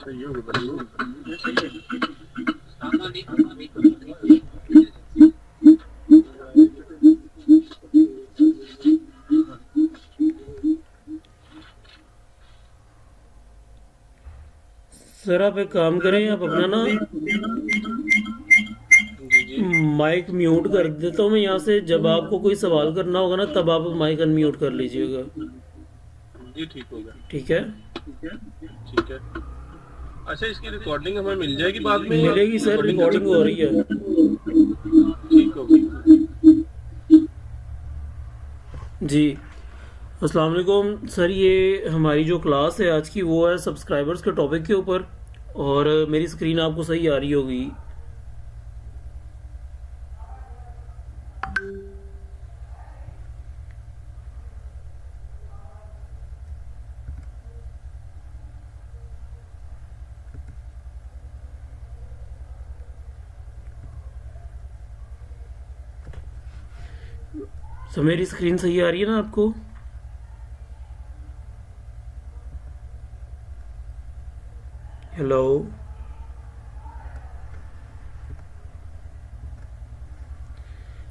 Sir आप एक काम करें, आप अपना ना माइक म्यूट कर देता हूँ मैं यहाँ से। जब आपको कोई सवाल करना होगा ना तब आप माइक अनम्यूट कर लीजिएगा। जी ठीक होगा। ठीक है। ठीक है। अच्छा, इसकी रिकॉर्डिंग हमें मिल जाएगी बाद में? मिलेगी सर, रिकॉर्डिंग हो रही है। ठीक होगी। जी अस्सलाम वालेकुम सर, ये हमारी जो क्लास है आज की वो है सब्सक्राइबर्स के टॉपिक के ऊपर। और मेरी स्क्रीन आपको सही आ रही होगी। सर मेरी स्क्रीन सही आ रही है ना आपको? हेलो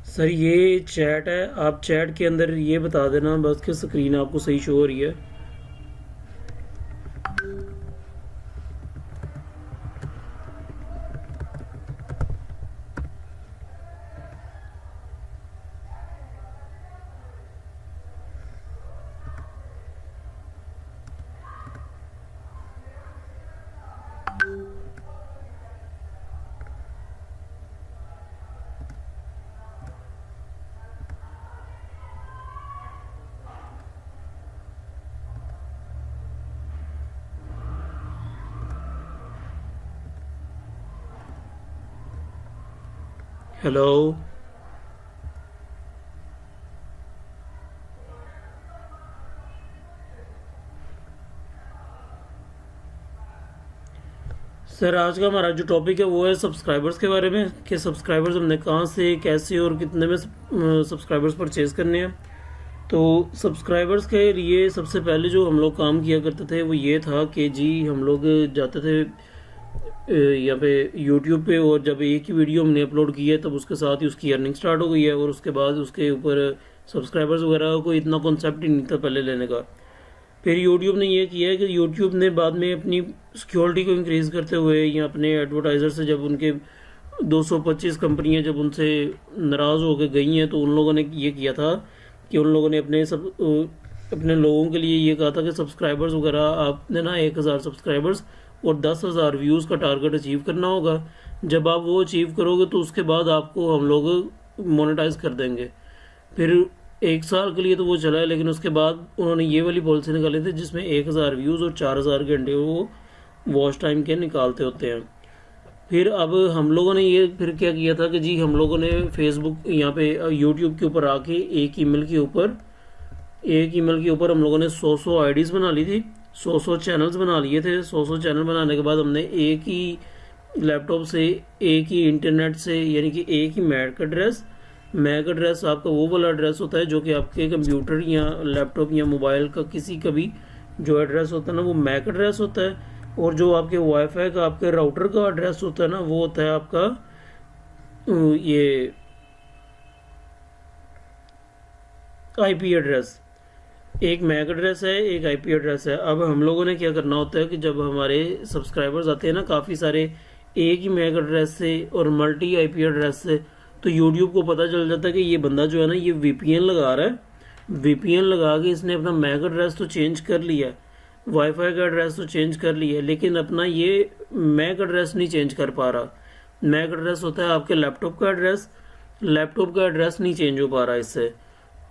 सर, ये चैट है, आप चैट के अंदर ये बता देना बस कि स्क्रीन आपको सही शो हो रही है। हेलो सर, आज का हमारा जो टॉपिक है वो है सब्सक्राइबर्स के बारे में कि सब्सक्राइबर्स हमने कहाँ से, कैसे और कितने में सब्सक्राइबर्स परचेज करने हैं। तो सब्सक्राइबर्स के लिए सबसे पहले जो हम लोग काम किया करते थे वो ये था कि जी हम लोग जाते थे यहाँ पे यूट्यूब पे, और जब एक ही वीडियो हमने अपलोड की है तब उसके साथ ही उसकी अर्निंग स्टार्ट हो गई है। और उसके बाद उसके ऊपर सब्सक्राइबर्स वगैरह का कोई इतना कॉन्सेप्ट ही नहीं था पहले लेने का। फिर यूट्यूब ने ये किया है कि यूट्यूब ने बाद में अपनी सिक्योरिटी को इंक्रीज़ करते हुए या अपने एडवर्टाइज़र से जब उनके 225 कंपनियां जब उनसे नाराज़ होकर गई हैं तो उन लोगों ने ये किया था कि उन लोगों ने अपने लोगों के लिए ये कहा था कि सब्सक्राइबर्स वगैरह आपने ना 1000 सब्सक्राइबर्स और 10,000 व्यूज़ का टारगेट अचीव करना होगा। जब आप वो अचीव करोगे तो उसके बाद आपको हम लोग मोनेटाइज कर देंगे। फिर 1 साल के लिए तो वो चला है, लेकिन उसके बाद उन्होंने ये वाली पॉलिसी निकाली थी जिसमें 1000 व्यूज़ और 4000 घंटे वो वॉच टाइम के निकालते होते हैं। फिर अब हम लोगों ने ये फिर क्या किया था कि जी हम लोगों ने फेसबुक यहाँ पे यूट्यूब के ऊपर आके एक ईमेल के ऊपर हम लोगों ने 100 आईडीज़ बना ली थी, 100 चैनल्स बना लिए थे। 100 चैनल बनाने के बाद हमने एक ही लैपटॉप से, एक ही इंटरनेट से, यानी कि एक ही मैक एड्रेस आपका वो वाला एड्रेस होता है जो कि आपके कंप्यूटर या लैपटॉप या मोबाइल का किसी का भी जो एड्रेस होता है ना वो मैक एड्रेस होता है। और जो आपके वाईफाई का, आपके राउटर का एड्रेस होता है ना वो होता है आपका ये आईपी एड्रेस। एक मैक एड्रेस है, एक आईपी एड्रेस है। अब हम लोगों ने क्या करना होता है कि जब हमारे सब्सक्राइबर्स आते हैं ना काफ़ी सारे एक ही मैक एड्रेस से और मल्टी आईपी एड्रेस से, तो यूट्यूब को पता चल जाता है कि ये बंदा जो है ना ये वीपीएन लगा रहा है। वीपीएन लगा के इसने अपना मैक एड्रेस तो चेंज कर लिया है, वाईफाई का एड्रेस तो चेंज कर लिया है, लेकिन अपना ये मैक एड्रेस नहीं चेंज कर पा रहा। मैक एड्रेस होता है आपके लैपटॉप का एड्रेस, लैपटॉप का एड्रेस नहीं चेंज हो पा रहा इससे।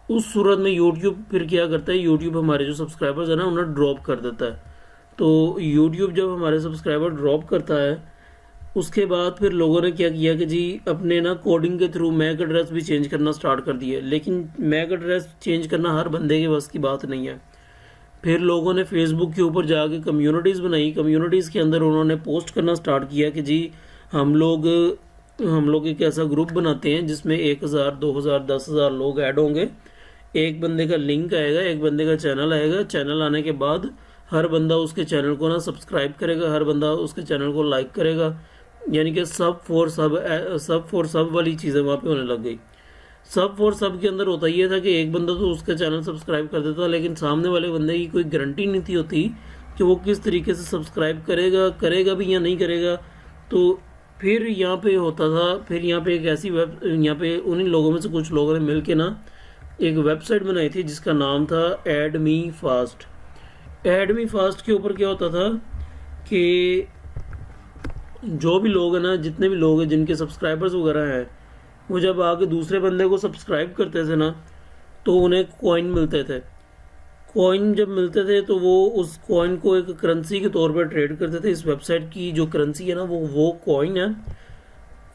उस सूरत में यूट्यूब फिर क्या करता है, यूट्यूब हमारे जो सब्सक्राइबर्स है ना उन्हें ड्रॉप कर देता है। तो यूट्यूब जब हमारे सब्सक्राइबर ड्रॉप करता है उसके बाद फिर लोगों ने क्या किया कि जी अपने ना कोडिंग के थ्रू मैक एड्रेस भी चेंज करना स्टार्ट कर दिया। लेकिन मैक एड्रेस चेंज करना हर बंदे के बस की बात नहीं है। फिर लोगों ने फेसबुक के ऊपर जाके कम्युनिटीज़ बनाई, कम्युनिटीज़ के अंदर उन्होंने पोस्ट करना स्टार्ट किया कि जी हम लोग एक ऐसा ग्रुप बनाते हैं जिसमें 1000, 2000, 10,000 लोग ऐड होंगे। एक बंदे का लिंक आएगा, एक बंदे का चैनल आएगा। चैनल आने के बाद हर बंदा उसके चैनल को ना सब्सक्राइब करेगा, हर बंदा उसके चैनल को लाइक करेगा, यानी कि सब फॉर सब वाली चीज़ें वहाँ पे होने लग गई। सब फॉर सब के अंदर होता ये था कि एक बंदा तो उसका चैनल सब्सक्राइब कर देता, लेकिन सामने वाले बंदे की कोई गारंटी नहीं थी होती कि वो किस तरीके से सब्सक्राइब करेगा भी या नहीं करेगा। तो फिर यहाँ पे होता था, फिर यहाँ पे एक ऐसी यहाँ पे उन्हीं लोगों में से कुछ लोगों ने मिल के ना एक वेबसाइट बनाई थी जिसका नाम था add me fast. Add me fast के ऊपर क्या होता था कि जो भी लोग हैं ना, जितने भी लोग हैं जिनके सब्सक्राइबर्स वगैरह हैं, वो जब आके दूसरे बंदे को सब्सक्राइब करते थे ना तो उन्हें कॉइन मिलते थे। कॉइन जब मिलते थे तो वो उस कॉइन को एक करेंसी के तौर पर ट्रेड करते थे। इस वेबसाइट की जो करेंसी है ना वो कॉइन है।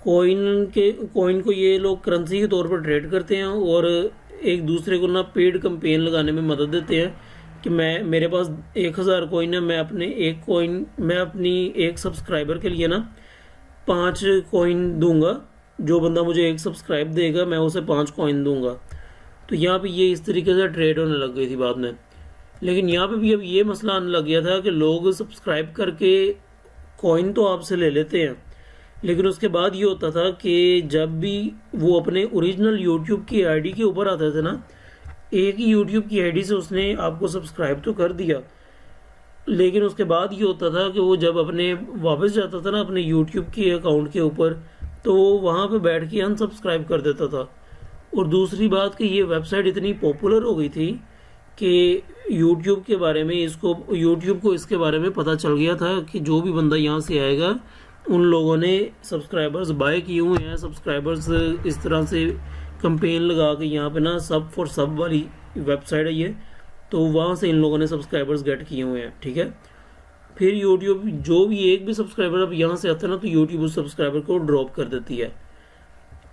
कॉइन को ये लोग करेंसी के तौर पर ट्रेड करते हैं और एक दूसरे को ना पेड कैंपेन लगाने में मदद देते हैं कि मेरे पास 1000 कॉइन है, मैं अपनी एक सब्सक्राइबर के लिए ना 5 कॉइन दूंगा। जो बंदा मुझे एक सब्सक्राइब देगा मैं उसे 5 कॉइन दूंगा। तो यहाँ पे ये इस तरीके से ट्रेड होने लग गई थी बाद में। लेकिन यहाँ पे भी अब ये मसला आने लग गया था कि लोग सब्सक्राइब करके कॉइन तो आपसे ले लेते हैं, लेकिन उसके बाद ये होता था कि जब भी वो अपने ओरिजिनल यूट्यूब की आईडी के ऊपर आते थे ना, एक ही यूट्यूब की आईडी से उसने आपको सब्सक्राइब तो कर दिया, लेकिन उसके बाद ये होता था कि वो जब अपने वापस जाता था ना अपने यूट्यूब के अकाउंट के ऊपर, तो वो वहाँ पे बैठ के अनसब्सक्राइब कर देता था। और दूसरी बात कि ये वेबसाइट इतनी पॉपुलर हो गई थी कि यूट्यूब को इसके बारे में पता चल गया था कि जो भी बंदा यहाँ से आएगा उन लोगों ने सब्सक्राइबर्स बाय किए हुए हैं। सब्सक्राइबर्स इस तरह से कैंपेन लगा के यहाँ पे ना सब फॉर सब वाली वेबसाइट है ये, तो वहाँ से इन लोगों ने सब्सक्राइबर्स गेट किए हुए हैं। ठीक है, फिर यूट्यूब जो भी एक भी सब्सक्राइबर अब यहाँ से आता है ना तो यूट्यूब उस सब्सक्राइबर को ड्रॉप कर देती है।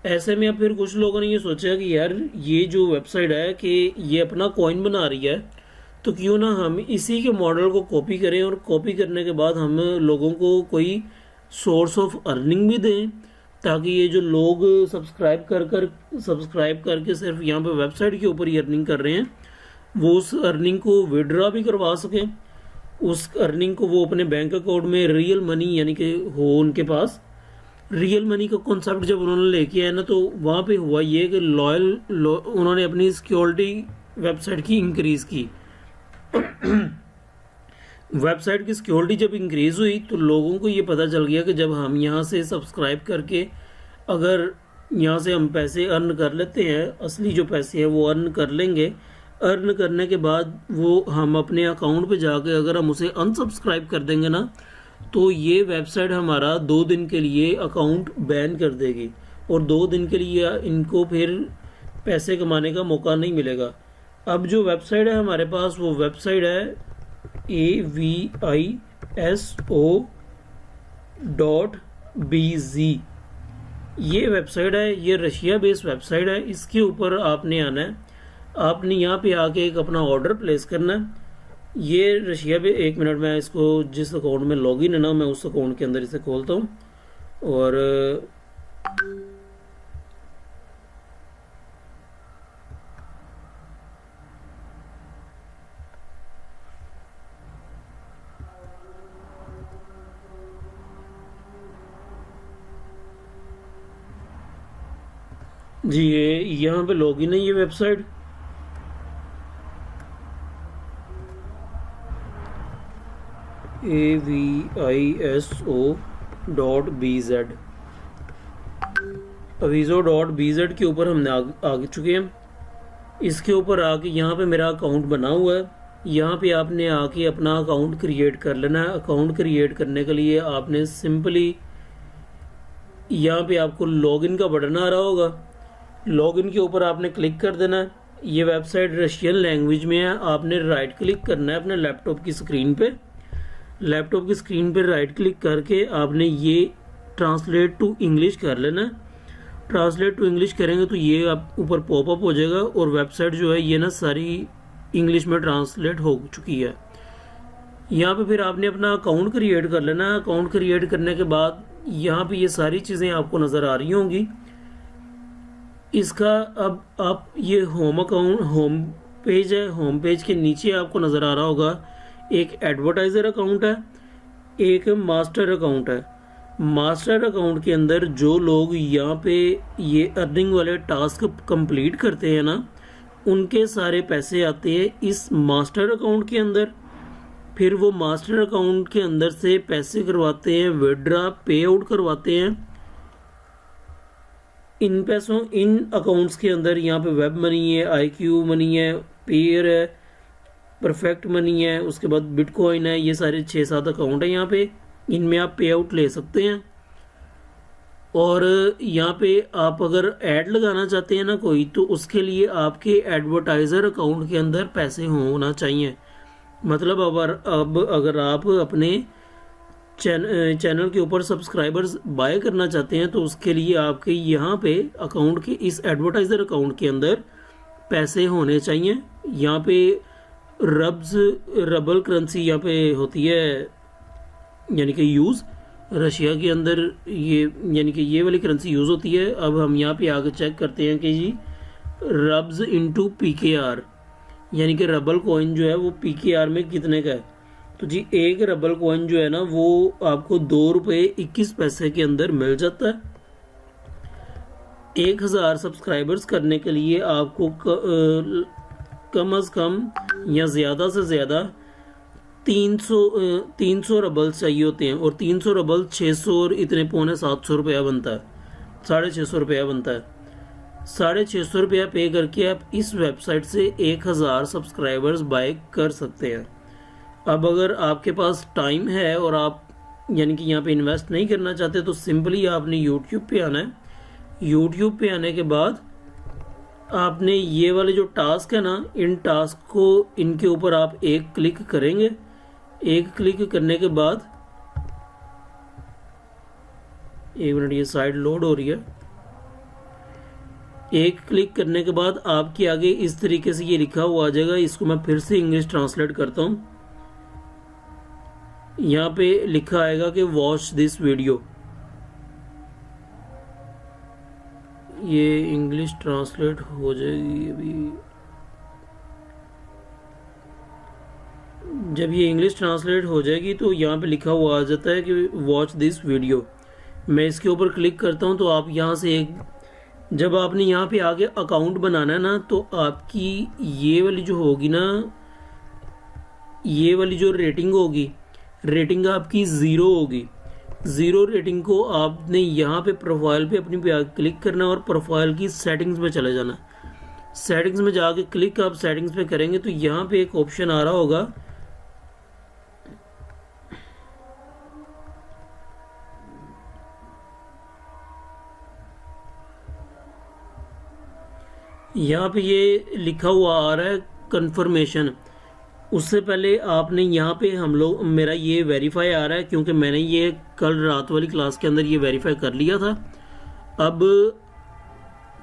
ऐसे में अब फिर कुछ लोगों ने ये सोचा कि यार ये जो वेबसाइट है कि ये अपना कॉइन बना रही है, तो क्यों ना हम इसी के मॉडल को कॉपी करें और कॉपी करने के बाद हम लोगों को कोई सोर्स ऑफ अर्निंग भी दें, ताकि ये जो लोग सब्सक्राइब करके सिर्फ यहाँ पे वेबसाइट के ऊपर ही अर्निंग कर रहे हैं वो उस अर्निंग को विड्रॉ भी करवा सकें। उस अर्निंग को वो अपने बैंक अकाउंट में रियल मनी यानी कि हो उनके पास। रियल मनी का कॉन्सेप्ट जब उन्होंने लेके आया ना तो वहाँ पे हुआ ये कि उन्होंने अपनी सिक्योरिटी वेबसाइट की इंक्रीज की। वेबसाइट की सिक्योरिटी जब इंक्रीज हुई तो लोगों को ये पता चल गया कि जब हम यहाँ से सब्सक्राइब करके अगर यहाँ से हम पैसे अर्न कर लेते हैं, असली जो पैसे हैं वो अर्न कर लेंगे, अर्न करने के बाद वो हम अपने अकाउंट पे जाके अगर हम उसे अनसब्सक्राइब कर देंगे ना तो ये वेबसाइट हमारा 2 दिन के लिए अकाउंट बैन कर देगी और 2 दिन के लिए इनको फिर पैसे कमाने का मौका नहीं मिलेगा। अब जो वेबसाइट है हमारे पास वो वेबसाइट है aviso.bz। ये वेबसाइट है, ये रशिया बेस्ड वेबसाइट है। इसके ऊपर आपने आना है, आपने यहाँ पे आके एक अपना ऑर्डर प्लेस करना है। ये रशिया पे 1 मिनट में इसको जिस अकाउंट में लॉगिन है ना मैं उस अकाउंट के अंदर इसे खोलता हूँ और जी ये यहाँ पे लॉगिन है ये वेबसाइट। aviso.bz aviso.bz के ऊपर हमने आ चुके हैं। इसके ऊपर आके यहाँ पे मेरा अकाउंट बना हुआ है। यहाँ पे आपने आके अपना अकाउंट क्रिएट कर लेना है। अकाउंट क्रिएट करने के लिए आपने सिंपली यहाँ पे आपको लॉगिन का बटन आ रहा होगा, लॉगिन के ऊपर आपने क्लिक कर देना है। ये वेबसाइट रशियन लैंग्वेज में है। आपने राइट क्लिक करना है अपने लैपटॉप की स्क्रीन पे। लैपटॉप की स्क्रीन पे राइट क्लिक करके आपने ये ट्रांसलेट टू इंग्लिश कर लेना है। ट्रांसलेट टू इंग्लिश करेंगे तो ये आप ऊपर पॉपअप हो जाएगा और वेबसाइट जो है ये ना सारी इंग्लिश में ट्रांसलेट हो चुकी है। यहाँ पे फिर आपने अपना अकाउंट क्रिएट कर लेना है। अकाउंट क्रिएट करने के बाद यहाँ पे ये सारी चीज़ें आपको नज़र आ रही होंगी। इसका अब आप ये होम पेज है, होम पेज के नीचे आपको नज़र आ रहा होगा एक एडवर्टाइज़र अकाउंट है, एक मास्टर अकाउंट है। मास्टर अकाउंट के अंदर जो लोग यहाँ पे ये अर्निंग वाले टास्क कंप्लीट करते हैं ना, उनके सारे पैसे आते हैं इस मास्टर अकाउंट के अंदर। फिर वो मास्टर अकाउंट के अंदर से पैसे करवाते हैं, विड्रा पे आउट करवाते हैं। इन पैसों, इन अकाउंट्स के अंदर यहाँ पे वेब मनी है, IQ मनी है, पेयर है, परफेक्ट मनी है, उसके बाद बिटकॉइन है। ये सारे 6-7 अकाउंट है यहाँ पे, इनमें आप पे आउट ले सकते हैं। और यहाँ पे आप अगर ऐड लगाना चाहते हैं ना कोई, तो उसके लिए आपके एडवर्टाइज़र अकाउंट के अंदर पैसे होना चाहिए। मतलब अब अगर आप अपने चैनल के ऊपर सब्सक्राइबर्स बाय करना चाहते हैं, तो उसके लिए आपके यहाँ पे अकाउंट के इस एडवर्टाइज़र अकाउंट के अंदर पैसे होने चाहिए। यहाँ पे रबल करेंसी यहाँ पे होती है, यानी कि यूज़ रशिया के अंदर ये, यानी कि ये वाली करेंसी यूज़ होती है। अब हम यहाँ पे आगे चेक करते हैं कि जी रब्स इंटू PKR, यानी कि रबल कॉइन जो है वो PKR में कितने का है। तो जी एक रबल कॉइन जो है ना, वो आपको 2 रुपये 21 पैसे के अंदर मिल जाता है। 1000 सब्सक्राइबर्स करने के लिए आपको कम अज़ कम या ज़्यादा से ज़्यादा 300 रबल्स चाहिए होते हैं, और 300 रबल 600 और इतने पौने 700 रुपया बनता है, 650 रुपया बनता है। 650 रुपया पे करके आप इस वेबसाइट से 1000 सब्सक्राइबर्स बाय कर सकते हैं। अब अगर आपके पास टाइम है और आप यानी कि यहाँ पे इन्वेस्ट नहीं करना चाहते, तो सिंपली आपने यूट्यूब पे आना है। यूट्यूब पे आने के बाद आपने ये वाले जो टास्क है ना, इन टास्क को, इनके ऊपर आप एक क्लिक करेंगे। एक क्लिक करने के बाद, एक मिनट, ये साइड लोड हो रही है। एक क्लिक करने के बाद आपके आगे इस तरीके से ये लिखा हुआ आ जाएगा। इसको मैं फिर से इंग्लिश ट्रांसलेट करता हूँ। यहाँ पे लिखा आएगा कि वॉच दिस वीडियो। ये इंग्लिश ट्रांसलेट हो जाएगी अभी। जब ये इंग्लिश ट्रांसलेट हो जाएगी तो यहाँ पे लिखा हुआ आ जाता है कि वॉच दिस वीडियो। मैं इसके ऊपर क्लिक करता हूँ तो आप यहाँ से एक, जब आपने यहाँ पे आगे अकाउंट बनाना है ना, तो आपकी ये वाली जो होगी ना, ये वाली जो रेटिंग होगी, रेटिंग आपकी 0 होगी। 0 रेटिंग को आपने यहाँ पे प्रोफाइल पे अपनी पे क्लिक करना और प्रोफाइल की सेटिंग्स में चले जाना। सेटिंग्स में जाके क्लिक आप सेटिंग्स पे करेंगे तो यहाँ पे एक ऑप्शन आ रहा होगा, यहाँ पे ये लिखा हुआ आ रहा है कंफर्मेशन। उससे पहले आपने यहाँ पे मेरा ये वेरीफाई आ रहा है, क्योंकि मैंने ये कल रात वाली क्लास के अंदर ये वेरीफाई कर लिया था। अब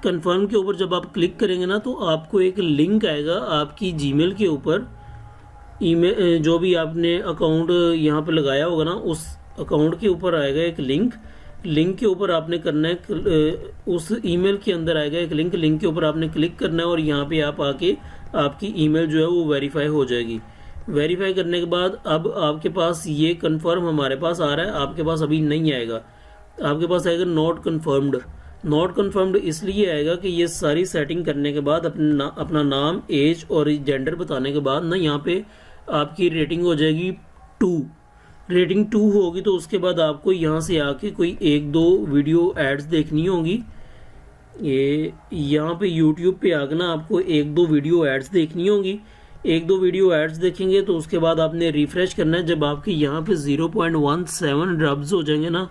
कंफर्म के ऊपर जब आप क्लिक करेंगे ना, तो आपको एक लिंक आएगा आपकी जीमेल के ऊपर। ईमेल जो भी आपने अकाउंट यहाँ पे लगाया होगा ना, उस अकाउंट के ऊपर आएगा एक लिंक। लिंक के ऊपर आपने करना है, उस ईमेल के अंदर आएगा एक लिंक। लिंक के ऊपर आपने क्लिक करना है और यहाँ पे आप आके आपकी ईमेल जो है वो वेरीफाई हो जाएगी। वेरीफाई करने के बाद अब आपके पास ये कंफर्म हमारे पास आ रहा है, आपके पास अभी नहीं आएगा। आपके पास आएगा नॉट कन्फर्म्ड। नॉट कन्फर्म्ड इसलिए आएगा कि ये सारी सेटिंग करने के बाद अपना नाम, एज और जेंडर बताने के बाद ना, यहाँ पे आपकी रेटिंग हो जाएगी 2। रेटिंग 2 होगी तो उसके बाद आपको यहाँ से आके कोई 1-2 वीडियो एड्स देखनी होगी। ये यहाँ पे YouTube पे आके ना आपको 1-2 वीडियो एड्स देखनी होगी। 1-2 वीडियो एड्स देखेंगे तो उसके बाद आपने रिफ्रेश करना है। जब आपके यहाँ पे 0.17 रब्स हो जाएंगे ना,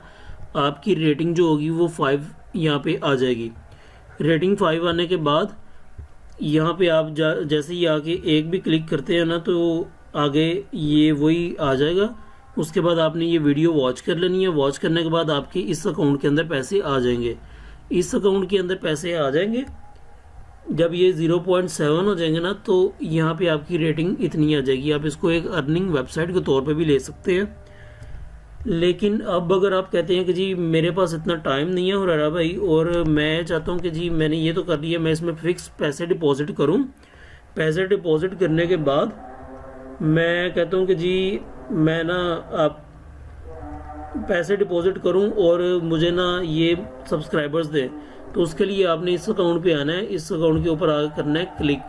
आपकी रेटिंग जो होगी वो 5 यहाँ पे आ जाएगी। रेटिंग 5 आने के बाद यहाँ पे आप जैसे ही आके एक भी क्लिक करते हैं ना, तो आगे ये वही आ जाएगा। उसके बाद आपने ये वीडियो वॉच कर लेनी है। वॉच करने के बाद आपके इस अकाउंट के अंदर पैसे आ जाएंगे। इस अकाउंट के अंदर पैसे आ जाएंगे जब ये 0.7 हो जाएंगे ना, तो यहाँ पे आपकी रेटिंग इतनी आ जाएगी। आप इसको एक अर्निंग वेबसाइट के तौर पे भी ले सकते हैं। लेकिन अब अगर आप कहते हैं कि जी मेरे पास इतना टाइम नहीं है हुरैरा भाई, और मैं चाहता हूँ कि जी मैंने ये तो कर लिया, मैं इसमें फिक्स पैसे डिपॉजिट करूँ। पैसे डिपॉजिट करने के बाद मैं कहता हूँ कि जी मैं ना आप पैसे डिपॉजिट करूं और मुझे ना ये सब्सक्राइबर्स दे, तो उसके लिए आपने इस अकाउंट पे आना है, इस अकाउंट के ऊपर आगे करना है क्लिक।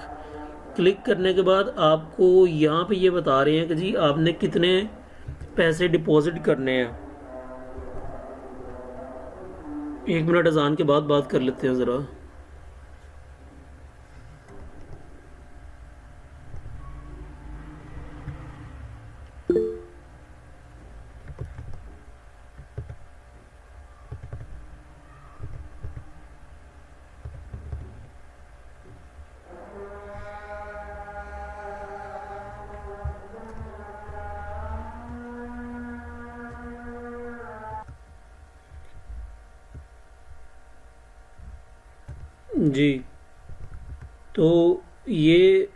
क्लिक करने के बाद आपको यहाँ पे ये बता रहे हैं कि जी आपने कितने पैसे डिपॉजिट करने हैं। 1 मिनट अजान के बाद बात कर लेते हैं ज़रा। जी, तो ये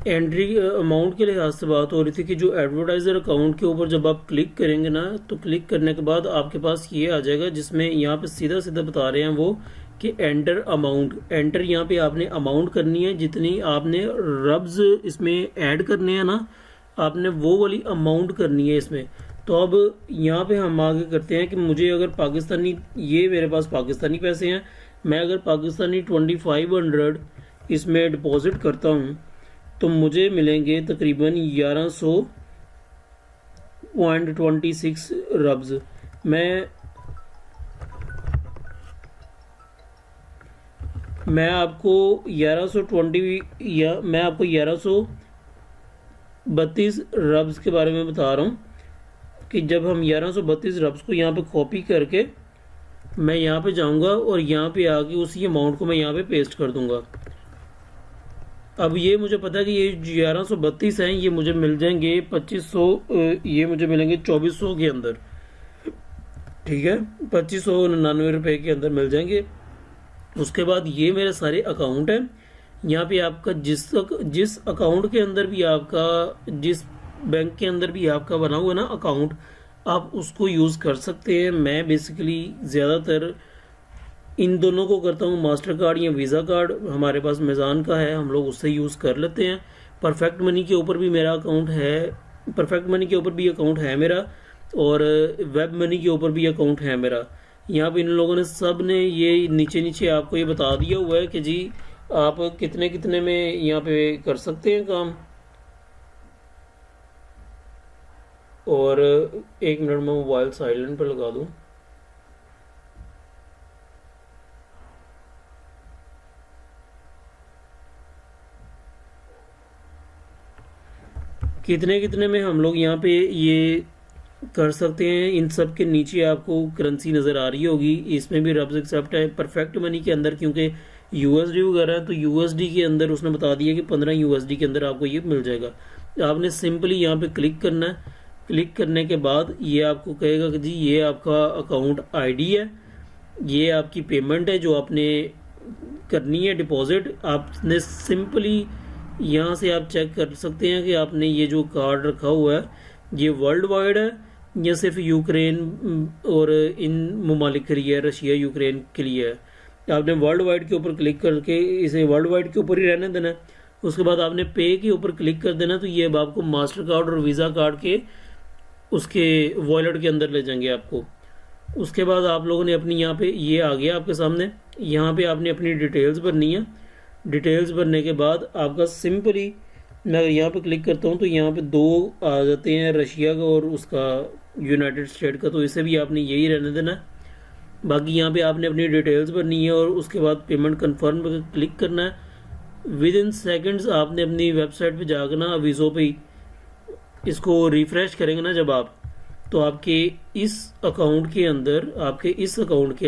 एंट्री अमाउंट के लिहाज से बात हो रही थी कि जो एडवर्टाइज़र अकाउंट के ऊपर जब आप क्लिक करेंगे ना, तो क्लिक करने के बाद आपके पास ये आ जाएगा जिसमें यहाँ पे सीधा सीधा बता रहे हैं वो कि एंटर अमाउंट। एंटर यहाँ पे आपने अमाउंट करनी है, जितनी आपने रब्स इसमें ऐड करने हैं ना, आपने वो वाली अमाउंट करनी है इसमें। तो अब यहाँ पे हम आगे करते हैं कि मुझे अगर पाकिस्तानी, ये मेरे पास पाकिस्तानी पैसे हैं, मैं अगर पाकिस्तानी 2500 इसमें डिपॉजिट करता हूँ तो मुझे मिलेंगे तकरीबन 1100.26 रब्स। मैं आपको 1120 या मैं आपको 1132 रब्स के बारे में बता रहा हूँ कि जब हम 1132 रब्स को यहाँ पे कॉपी करके मैं यहाँ पे जाऊँगा और यहाँ पे आके उसी अमाउंट को मैं यहाँ पे पेस्ट कर दूँगा। अब ये मुझे पता है कि ये 1132 हैं, ये मुझे मिल जाएंगे 2500, ये मुझे मिलेंगे 2400 के अंदर, ठीक है, 2599 रुपये के अंदर मिल जाएंगे। उसके बाद ये मेरे सारे अकाउंट हैं। यहाँ पे आपका जिस अकाउंट के अंदर भी आपका, जिस बैंक के अंदर भी आपका बना हुआ है ना अकाउंट, आप उसको यूज़ कर सकते हैं। मैं बेसिकली ज़्यादातर इन दोनों को करता हूँ, मास्टर कार्ड या वीज़ा कार्ड। हमारे पास मेज़ान का है, हम लोग उससे यूज़ कर लेते हैं। परफेक्ट मनी के ऊपर भी मेरा अकाउंट है, परफेक्ट मनी के ऊपर भी अकाउंट है मेरा, और वेब मनी के ऊपर भी अकाउंट है मेरा। यहाँ पे इन लोगों ने सब ने ये नीचे नीचे आपको ये बता दिया हुआ है कि जी आप कितने कितने में यहाँ पे कर सकते हैं काम। और 1 मिनट में मोबाइल साइलेंट पर लगा दूँ। कितने कितने में हम लोग यहाँ पे ये कर सकते हैं। इन सब के नीचे आपको करेंसी नज़र आ रही होगी, इसमें भी रब्स एक्सेप्ट है। परफेक्ट मनी के अंदर क्योंकि यूएसडी वगैरह है, तो यूएसडी के अंदर उसने बता दिया कि 15 यूएसडी के अंदर आपको ये मिल जाएगा। आपने सिंपली यहाँ पे क्लिक करना है। क्लिक करने के बाद ये आपको कहेगा कि जी ये आपका अकाउंट आईडी है, ये आपकी पेमेंट है जो आपने करनी है डिपॉजिट। आपने सिंपली यहाँ से आप चेक कर सकते हैं कि आपने ये जो कार्ड रखा हुआ है ये वर्ल्ड वाइड है या सिर्फ यूक्रेन और इन ममालिक के लिए, रशिया यूक्रेन के लिए है। आपने वर्ल्ड वाइड के ऊपर क्लिक करके इसे वर्ल्ड वाइड के ऊपर ही रहने देना है। उसके बाद आपने पे के ऊपर क्लिक कर देना, तो ये अब आपको मास्टर कार्ड और वीज़ा कार्ड के उसके वॉलेट के अंदर ले जाएंगे आपको। उसके बाद आप लोगों ने अपनी यहाँ पे ये आ गया आपके सामने, यहाँ पे आपने अपनी डिटेल्स भरनी है। डिटेल्स भरने के बाद आपका सिंपली, मैं अगर यहाँ पे क्लिक करता हूँ तो यहाँ पे 2 आ जाते हैं, रशिया का और उसका यूनाइटेड स्टेट का, तो इसे भी आपने यही रहने देना है। बाकी यहाँ पे आपने अपनी डिटेल्स भरनी है और उसके बाद पेमेंट कन्फर्म पर क्लिक करना है। विद इन सेकेंड्स आपने अपनी वेबसाइट पे जाकर ना वीज़ो पे इसको रिफ़्रेश करेंगे ना जब आप, तो आपके इस अकाउंट के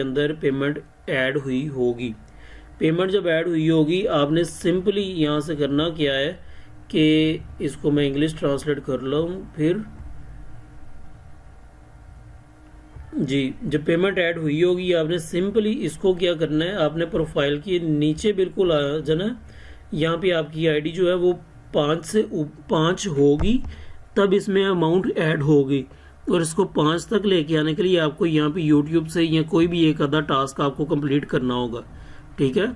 अंदर पेमेंट ऐड हुई होगी। पेमेंट जब ऐड हुई होगी, आपने सिंपली यहाँ से करना क्या है कि इसको मैं इंग्लिश ट्रांसलेट कर लूँ फिर जी। जब पेमेंट ऐड हुई होगी, आपने सिंपली इसको क्या करना है, आपने प्रोफाइल के नीचे बिल्कुल आ जाना है। यहाँ पे आपकी आईडी जो है वो 5 होगी, तब इसमें अमाउंट ऐड होगी। और इसको 5 तक लेके आने के लिए आपको यहाँ पे यूट्यूब से या कोई भी एक आधा टास्क आपको कंप्लीट करना होगा, ठीक है।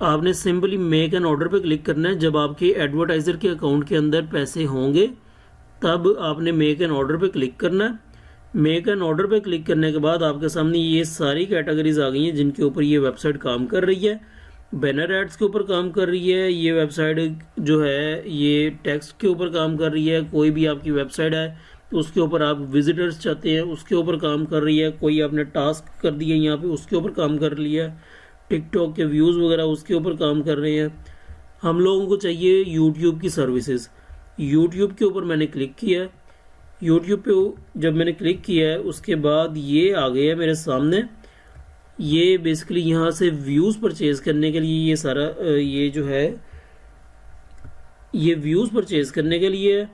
आपने सिंपली मेक एन ऑर्डर पे क्लिक करना है। जब आपके एडवर्टाइज़र के अकाउंट के अंदर पैसे होंगे तब आपने मेक एन ऑर्डर पे क्लिक करना है। मेक एन ऑर्डर पे क्लिक करने के बाद आपके सामने ये सारी कैटेगरीज आ गई हैं जिनके ऊपर ये वेबसाइट काम कर रही है। बैनर एड्स के ऊपर काम कर रही है ये वेबसाइट, जो है ये टेक्स्ट के ऊपर काम कर रही है। कोई भी आपकी वेबसाइट है तो उसके ऊपर आप विजिटर्स चाहते हैं उसके ऊपर काम कर रही है। कोई आपने टास्क कर दिया यहाँ पे उसके ऊपर काम कर लिया। टिकटॉक के व्यूज़ वगैरह उसके ऊपर काम कर रहे हैं। हम लोगों को चाहिए यूट्यूब की सर्विसेज। यूट्यूब के ऊपर मैंने क्लिक किया। यूट्यूब पे जब मैंने क्लिक किया है उसके बाद ये आ गया मेरे सामने। ये बेसिकली यहाँ से व्यूज़ परचेज करने के लिए ये सारा ये जो है ये व्यूज़ परचेज करने के लिए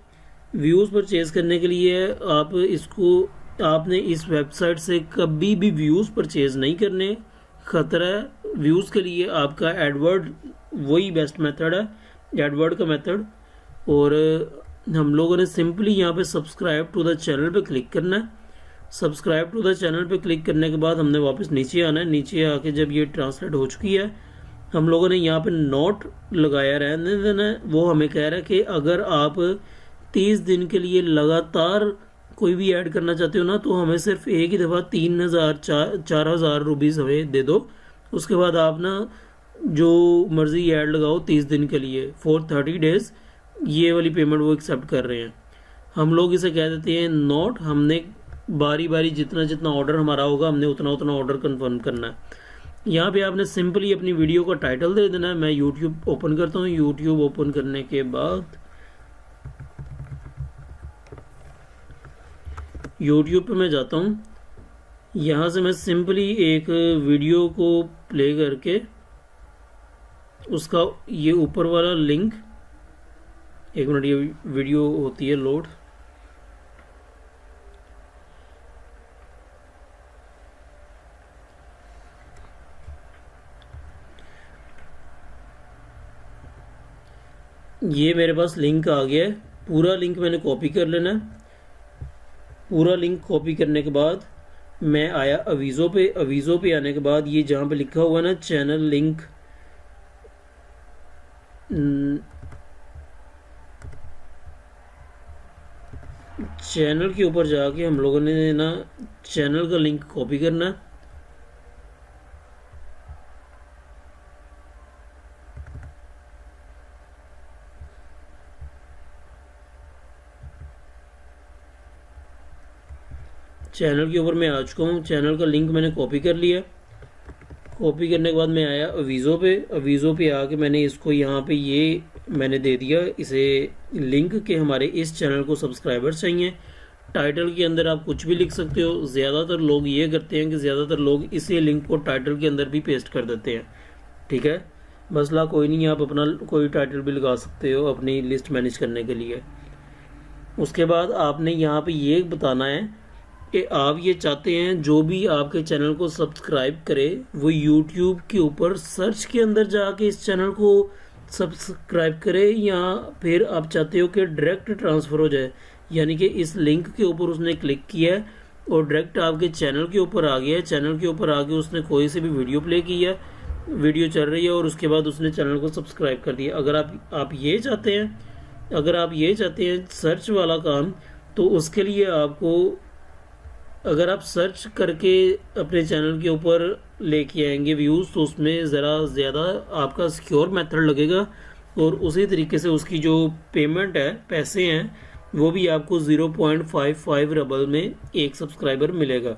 व्यूज़ परचेज करने के लिए आप इसको आपने इस वेबसाइट से कभी भी व्यूज़ परचेज नहीं करने। खतरा है व्यूज़ के लिए आपका एडवर्ड वही बेस्ट मेथड है, एडवर्ड का मेथड। और हम लोगों ने सिंपली यहाँ पे सब्सक्राइब टू द चैनल पे क्लिक करना है। सब्सक्राइब टू द चैनल पे क्लिक करने के बाद हमने वापस नीचे आना है। नीचे आके जब ये ट्रांसलेट हो चुकी है हम लोगों ने यहाँ पे नोट लगाया रहने देना है। वो हमें कह रहा है कि अगर आप 30 दिन के लिए लगातार कोई भी ऐड करना चाहते हो ना तो हमें सिर्फ एक ही दफ़ा 4,000 रुपीज़ हमें दे दो। उसके बाद आप ना जो मर्ज़ी ऐड लगाओ 30 दिन के लिए फॉर 30 डेज़, ये वाली पेमेंट वो एक्सेप्ट कर रहे हैं। हम लोग इसे कह देते हैं नोट। हमने बारी बारी जितना जितना ऑर्डर हमारा होगा हमने उतना उतना ऑर्डर कंफर्म करना है। यहाँ पे आपने सिंपली अपनी वीडियो का टाइटल दे देना है। मैं यूट्यूब ओपन करता हूँ। यूट्यूब ओपन करने के बाद यूट्यूब पे मैं जाता हूँ। यहाँ से मैं सिंपली एक वीडियो को प्ले करके उसका ये ऊपर वाला लिंक, एक मिनट ये वीडियो होती है लोड। ये मेरे पास लिंक आ गया है। पूरा लिंक मैंने कॉपी कर लेना है। पूरा लिंक कॉपी करने के बाद मैं आया अवीज़ो पे। अवीज़ो पे आने के बाद ये जहाँ पे लिखा हुआ ना चैनल लिंक, चैनल के ऊपर जाके हम लोगों ने ना चैनल का लिंक कॉपी करना है। चैनल के ऊपर मैं आ चुका हूँ। चैनल का लिंक मैंने कॉपी कर लिया। कॉपी करने के बाद मैं आया अवीज़ो पे। अवीज़ो पे आके मैंने इसको यहाँ पे ये मैंने दे दिया इसे लिंक के हमारे इस चैनल को सब्सक्राइबर्स चाहिए। टाइटल के अंदर आप कुछ भी लिख सकते हो। ज़्यादातर लोग ये करते हैं कि ज़्यादातर लोग इसी लिंक को टाइटल के अंदर भी पेस्ट कर देते हैं। ठीक है, मसला कोई नहीं, आप अपना कोई टाइटल भी लगा सकते हो अपनी लिस्ट मैनेज करने के लिए। उसके बाद आपने यहाँ पे ये बताना है कि आप ये चाहते हैं जो भी आपके चैनल को सब्सक्राइब करे वो यूट्यूब के ऊपर सर्च के अंदर जाके इस चैनल को सब्सक्राइब करे, या फिर आप चाहते हो कि डायरेक्ट ट्रांसफ़र हो जाए, यानी कि इस लिंक के ऊपर उसने क्लिक किया है और डायरेक्ट आपके चैनल के ऊपर आ गया है। चैनल के ऊपर आके उसने कोई से भी वीडियो प्ले की है, वीडियो चल रही है और उसके बाद उसने चैनल को सब्सक्राइब कर दिया। अगर आप ये चाहते हैं, अगर आप ये चाहते हैं सर्च वाला काम, तो उसके लिए आपको, अगर आप सर्च करके अपने चैनल के ऊपर लेके आएंगे व्यूज़, तो उसमें ज़रा ज़्यादा आपका सिक्योर मेथड लगेगा और उसी तरीके से उसकी जो पेमेंट है, पैसे हैं, वो भी आपको 0.55 रबल में एक सब्सक्राइबर मिलेगा,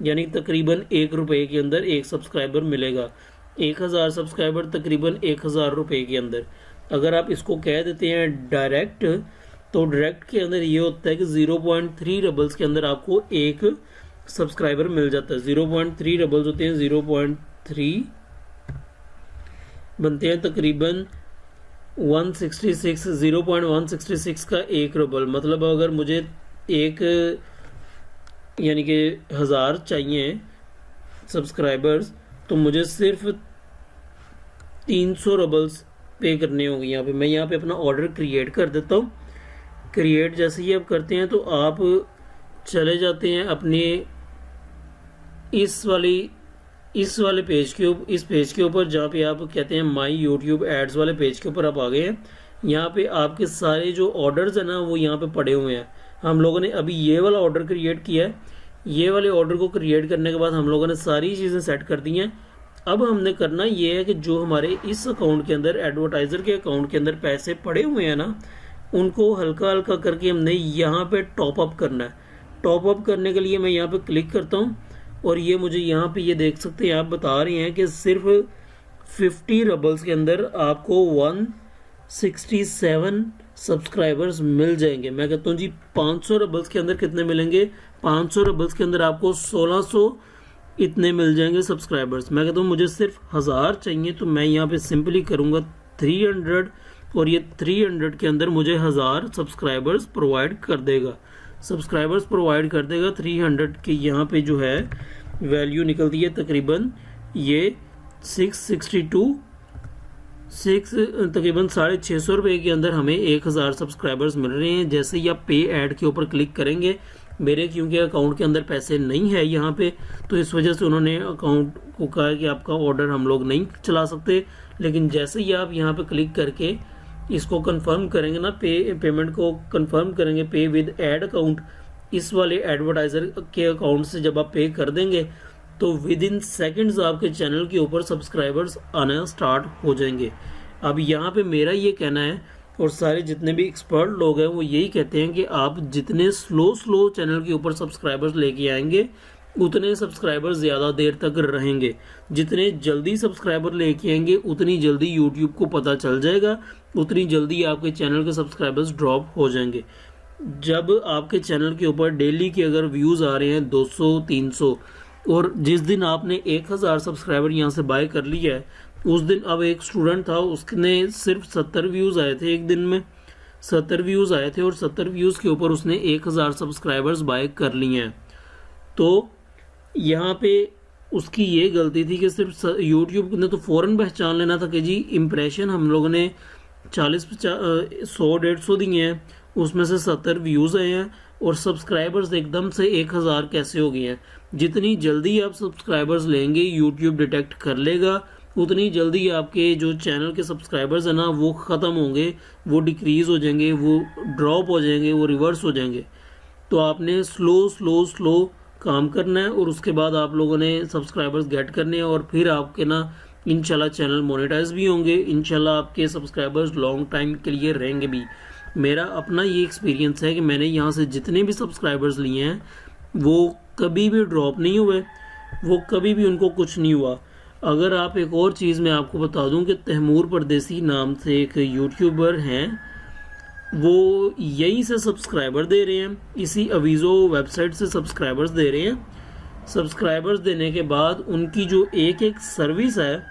यानी तकरीबन ₹1 के अंदर एक सब्सक्राइबर मिलेगा। 1000 सब्सक्राइबर तकरीबन 1000 रुपये के अंदर। अगर आप इसको कह देते हैं डायरेक्ट, तो डायरेक्ट के अंदर ये होता है कि 0.3 रबल्स के अंदर आपको एक सब्सक्राइबर मिल जाता है। 0.3 रबल्स होते हैं, 0.3 बनते हैं तकरीबन 166, 0.166 का एक रबल। मतलब अगर मुझे एक यानी कि 1000 चाहिए सब्सक्राइबर्स, तो मुझे सिर्फ 300 रबल्स पे करने होंगे। मैं यहाँ पे अपना ऑर्डर क्रिएट कर देता हूँ। क्रिएट जैसे ही आप करते हैं तो आप चले जाते हैं अपने इस वाली इस वाले पेज के ऊपर, इस पेज के ऊपर जहाँ पे आप कहते हैं माई यूट्यूब एड्स वाले पेज के ऊपर आप आ गए हैं। यहाँ पे आपके सारे जो ऑर्डर्स है ना वो यहाँ पे पड़े हुए हैं। हम लोगों ने अभी ये वाला ऑर्डर क्रिएट किया है। ये वाले ऑर्डर को क्रिएट करने के बाद हम लोगों ने सारी चीज़ें सेट कर दी हैं। अब हमने करना ये है कि जो हमारे इस अकाउंट के अंदर, एडवर्टाइज़र के अकाउंट के अंदर पैसे पड़े हुए हैं ना, उनको हल्का हल्का करके हमने यहाँ पे टॉप अप करना है। टॉप अप करने के लिए मैं यहाँ पे क्लिक करता हूँ और ये मुझे यहाँ पे ये देख सकते हैं, आप बता रहे हैं कि सिर्फ 50 रबल्स के अंदर आपको 167 सब्सक्राइबर्स मिल जाएंगे। मैं कहता हूँ जी 500 रबल्स के अंदर कितने मिलेंगे? 500 रबल्स के अंदर आपको 1600 इतने मिल जाएंगे सब्सक्राइबर्स। मैं कहता हूँ मुझे सिर्फ 1000 चाहिए, तो मैं यहाँ पे सिंपली करूँगा 300 और ये 300 के अंदर मुझे 1000 सब्सक्राइबर्स प्रोवाइड कर देगा। 300 के यहाँ पे जो है वैल्यू निकलती है तकरीबन ये 662 तकरीबन 650 रुपये के अंदर हमें 1000 सब्सक्राइबर्स मिल रहे हैं। जैसे ही आप पे ऐड के ऊपर क्लिक करेंगे, मेरे क्योंकि अकाउंट के अंदर पैसे नहीं है यहाँ पे, तो इस वजह से उन्होंने अकाउंट को कहा कि आपका ऑर्डर हम लोग नहीं चला सकते। लेकिन जैसे ही आप यहाँ पे क्लिक करके इसको कंफर्म करेंगे ना, पेमेंट को कंफर्म करेंगे, पे विद ऐड अकाउंट, इस वाले एडवर्टाइजर के अकाउंट से जब आप पे कर देंगे तो विद इन सेकेंड्स आपके चैनल के ऊपर सब्सक्राइबर्स आना स्टार्ट हो जाएंगे। अब यहाँ पे मेरा ये कहना है और सारे जितने भी एक्सपर्ट लोग हैं वो यही कहते हैं कि आप जितने स्लो चैनल के ऊपर सब्सक्राइबर्स लेके आएंगे उतने सब्सक्राइबर ज़्यादा देर तक रहेंगे। जितने जल्दी सब्सक्राइबर लेके आएंगे उतनी जल्दी यूट्यूब को पता चल जाएगा, उतनी जल्दी आपके चैनल के सब्सक्राइबर्स ड्रॉप हो जाएंगे। जब आपके चैनल के ऊपर डेली के अगर व्यूज़ आ रहे हैं 200-300 और जिस दिन आपने 1000 सब्सक्राइबर यहाँ से बाय कर लिया है, उस दिन अब एक स्टूडेंट था, उसने सिर्फ 70 व्यूज़ आए थे, एक दिन में 70 व्यूज़ आए थे और 70 व्यूज़ के ऊपर उसने 1000 सब्सक्राइबर्स बाय कर लिए हैं। तो यहाँ पे उसकी ये गलती थी कि सिर्फ यूट्यूब ने तो फ़ौरन पहचान लेना था कि जी इम्प्रेशन हम लोगों ने 100-150 दिए हैं, उसमें से 70 व्यूज़ आए हैं और सब्सक्राइबर्स एकदम से 1000 कैसे हो गए हैं। जितनी जल्दी आप सब्सक्राइबर्स लेंगे यूट्यूब डिटेक्ट कर लेगा, उतनी जल्दी आपके जो चैनल के सब्सक्राइबर्स हैं ना वो ख़त्म होंगे, वो डिक्रीज़ हो जाएंगे, वो ड्रॉप हो जाएंगे, वो रिवर्स हो जाएंगे। तो आपने स्लो काम करना है और उसके बाद आप लोगों ने सब्सक्राइबर्स गेट करने हैं और फिर आपके ना इंशाल्लाह चैनल मोनेटाइज भी होंगे, इंशाल्लाह आपके सब्सक्राइबर्स लॉन्ग टाइम के लिए रहेंगे भी। मेरा अपना ये एक्सपीरियंस है कि मैंने यहाँ से जितने भी सब्सक्राइबर्स लिए हैं वो कभी भी ड्रॉप नहीं हुए, वो कभी भी उनको कुछ नहीं हुआ। अगर आप एक और चीज़ मैं आपको बता दूं कि तैमूर परदेसी नाम से एक यूट्यूबर हैं, वो यहीं से सब्सक्राइबर दे रहे हैं, इसी अवीज़ो वेबसाइट से सब्सक्राइबर्स दे रहे हैं। सब्सक्राइबर्स देने के बाद उनकी जो एक सर्विस है,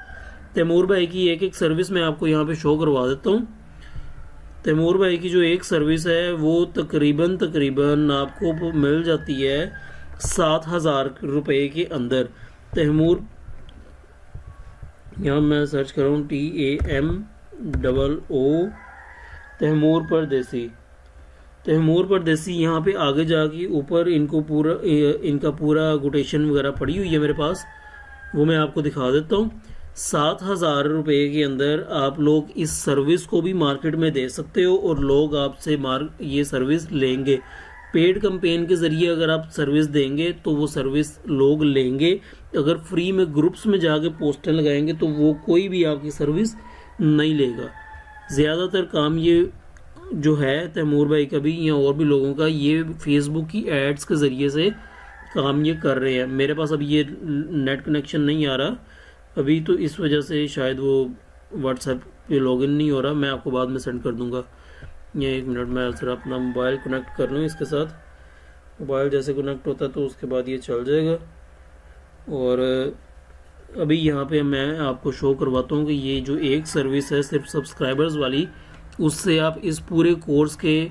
तैमूर भाई की एक सर्विस मैं आपको यहाँ पे शो करवा देता हूँ। तैमूर भाई की जो एक सर्विस है वो तकरीबन आपको मिल जाती है 7000 रुपये के अंदर। तैमूर, यहाँ मैं सर्च कर रहा हूँ TAMOO तैमूर परदेसी। यहाँ पे आगे जाके ऊपर इनका पूरा कोटेशन वगैरह पड़ी हुई है मेरे पास, वो मैं आपको दिखा देता हूँ। 7000 रुपये के अंदर आप लोग इस सर्विस को भी मार्केट में दे सकते हो और लोग आपसे ये सर्विस लेंगे। पेड कैंपेन के ज़रिए अगर आप सर्विस देंगे तो वो सर्विस लोग लेंगे। अगर फ्री में ग्रुप्स में जाके पोस्टर लगाएंगे तो वो कोई भी आपकी सर्विस नहीं लेगा। ज़्यादातर काम ये जो है तैमूर भाई का भी या और भी लोगों का, ये फेसबुक की एड्स के ज़रिए से काम ये कर रहे हैं। मेरे पास अभी ये नेट कनेक्शन नहीं आ रहा अभी, तो इस वजह से शायद वो व्हाट्सएप पे लॉगिन नहीं हो रहा। मैं आपको बाद में सेंड कर दूंगा। ये 1 मिनट मैं ज़रा अपना मोबाइल कनेक्ट कर लूँ इसके साथ। मोबाइल जैसे कनेक्ट होता है तो उसके बाद ये चल जाएगा। और अभी यहाँ पे मैं आपको शो करवाता हूँ कि ये जो एक सर्विस है सिर्फ सब्सक्राइबर्स वाली, उससे आप इस पूरे कोर्स के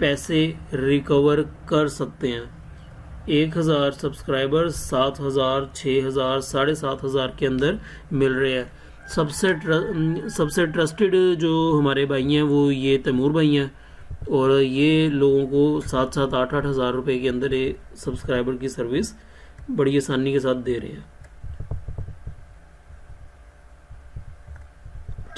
पैसे रिकवर कर सकते हैं। 1000 सब्सक्राइबर 7000, 6000, 7500 के अंदर मिल रहे हैं। सबसे ट्रस्टेड जो हमारे भाई हैं वो ये तैमूर भाई हैं और ये लोगों को 7-7, 8-8 हज़ार रुपये के अंदर ये सब्सक्राइबर की सर्विस बड़ी आसानी के साथ दे रहे हैं।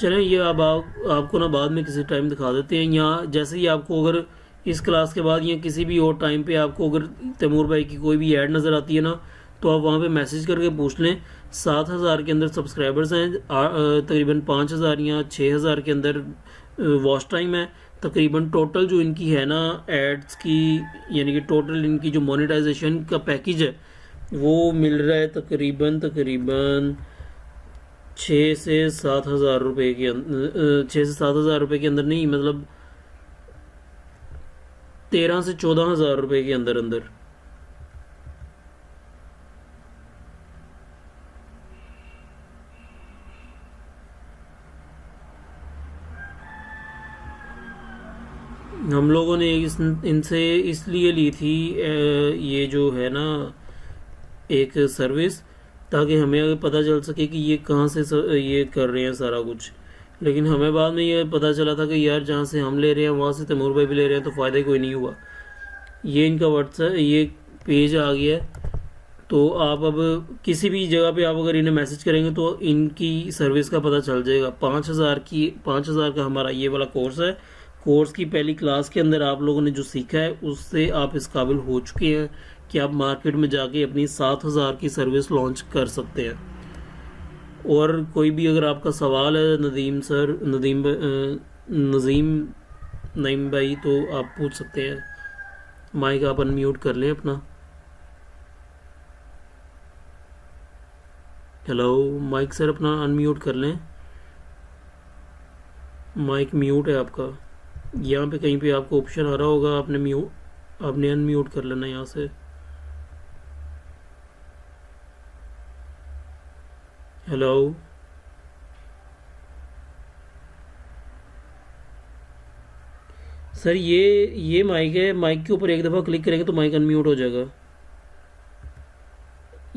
चलें, ये अब आपको ना बाद में किसी टाइम दिखा देते हैं। यहाँ जैसे ही आपको अगर इस क्लास के बाद या किसी भी और टाइम पे आपको अगर तैमूर भाई की कोई भी ऐड नज़र आती है ना, तो आप वहाँ पे मैसेज करके पूछ लें। 7,000 के अंदर सब्सक्राइबर्स हैं, तकरीबन 5,000 या 6,000 के अंदर वॉच टाइम है। तकरीबन टोटल जो इनकी है ना एड्स की, यानी कि टोटल इनकी जो मोनेटाइजेशन का पैकेज है वो मिल रहा है तकरीबन 6 से 7 हज़ार रुपये के अंदर, 6 से 7 हज़ार रुपये के अंदर नहीं, मतलब 13 से 14 हज़ार रुपये के अंदर अंदर। हम लोगों ने इनसे इसलिए ली थी ये जो है ना एक सर्विस, ताकि हमें अगर पता चल सके कि ये कहाँ से ये कर रहे हैं सारा कुछ। लेकिन हमें बाद में ये पता चला था कि यार जहाँ से हम ले रहे हैं वहाँ से तैमूर भाई भी ले रहे हैं, तो फ़ायदा ही कोई नहीं हुआ। ये इनका व्हाट्सएप ये पेज आ गया है। तो आप अब किसी भी जगह पे आप अगर इन्हें मैसेज करेंगे तो इनकी सर्विस का पता चल जाएगा। 5,000 का हमारा ये वाला कोर्स है। कोर्स की पहली क्लास के अंदर आप लोगों ने जो सीखा है उससे आप इस काबिल हो चुके हैं कि आप मार्केट में जाके अपनी 7,000 की सर्विस लॉन्च कर सकते हैं। और कोई भी अगर आपका सवाल है नज़ीम नईम भाई, तो आप पूछ सकते हैं। माइक आप अनम्यूट कर लें अपना। हेलो माइक सर, अपना अनम्यूट कर लें। माइक म्यूट है आपका। यहाँ पे कहीं पे आपको ऑप्शन आ रहा होगा, आपने अनम्यूट कर लेना यहाँ से। हेलो सर, ये माइक है। माइक के ऊपर एक दफ़ा क्लिक करेंगे तो माइक अनम्यूट हो जाएगा।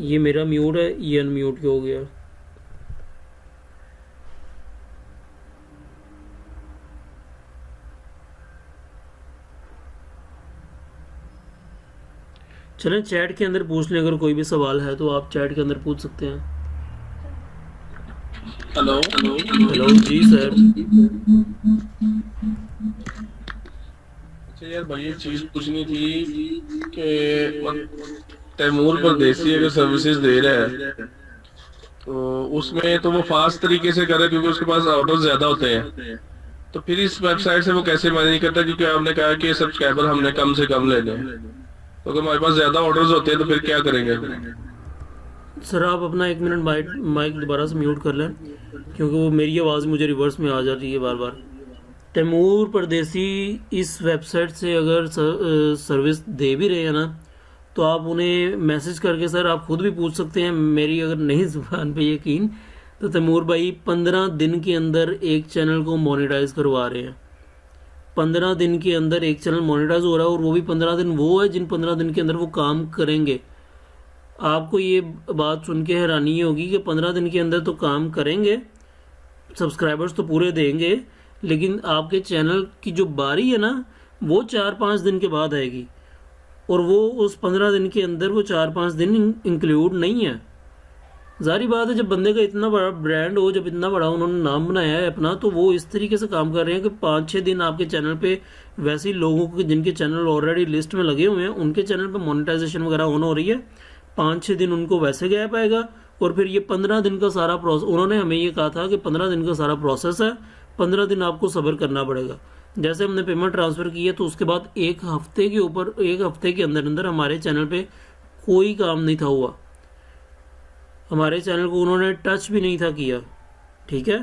ये मेरा म्यूट है, ये अनम्यूट क्यों हो गया? चलें, चैट के अंदर पूछ लें। अगर कोई भी सवाल है तो आप चैट के अंदर पूछ सकते हैं। हेलो हेलो जी सर। अच्छा यार भाई, एक चीज पूछनी थी कि तैमूर परदेसी अगर सर्विसेज दे रहा है तो उसमें तो वो फास्ट तरीके से करे क्योंकि उसके पास ऑर्डर ज्यादा होते हैं। तो फिर इस वेबसाइट से वो कैसे मैनेज करता है, क्योंकि आपने कहा कि सब्सक्राइबर हमने कम से कम लेने हैं, तो अगर हमारे पास ज्यादा ऑर्डर्स होते हैं तो फिर क्या करेंगे? सर आप अपना 1 मिनट माइक दोबारा से म्यूट कर लें, क्योंकि वो मेरी आवाज़ मुझे रिवर्स में आ जाती है बार बार। तैमूर परदेसी इस वेबसाइट से अगर सर्विस दे भी रहे हैं ना, तो आप उन्हें मैसेज करके सर आप खुद भी पूछ सकते हैं। मेरी अगर नहीं ज़ुबान पे यकीन, तो तैमूर भाई 15 दिन के अंदर एक चैनल को मोनेटाइज करवा रहे हैं। 15 दिन के अंदर एक चैनल मोनेटाइज हो रहा है, और वो भी 15 दिन वो है जिन 15 दिन के अंदर वो काम करेंगे। आपको ये बात सुन के हैरानी होगी कि 15 दिन के अंदर तो काम करेंगे, सब्सक्राइबर्स तो पूरे देंगे, लेकिन आपके चैनल की जो बारी है ना वो 4-5 दिन के बाद आएगी, और वो उस 15 दिन के अंदर वो 4-5 दिन इंक्लूड नहीं है। जारी बात है, जब बंदे का इतना बड़ा ब्रांड हो, जब इतना बड़ा उन्होंने नाम बनाया है अपना, तो वो इस तरीके से काम कर रहे हैं कि 5-6 दिन आपके चैनल पे वैसे ही लोगों को जिनके चैनल ऑलरेडी लिस्ट में लगे हुए हैं उनके चैनल पे मोनेटाइजेशन वगैरह ऑन हो रही है। 5-6 दिन उनको वैसे गैप आएगा, और फिर ये 15 दिन का सारा प्रोसेस, उन्होंने हमें ये कहा था कि 15 दिन का सारा प्रोसेस है, 15 दिन आपको सब्र करना पड़ेगा। जैसे हमने पेमेंट ट्रांसफ़र की है तो उसके बाद एक हफ्ते के अंदर अंदर हमारे चैनल पे कोई काम नहीं था हुआ, हमारे चैनल को उन्होंने टच भी नहीं था किया। ठीक है,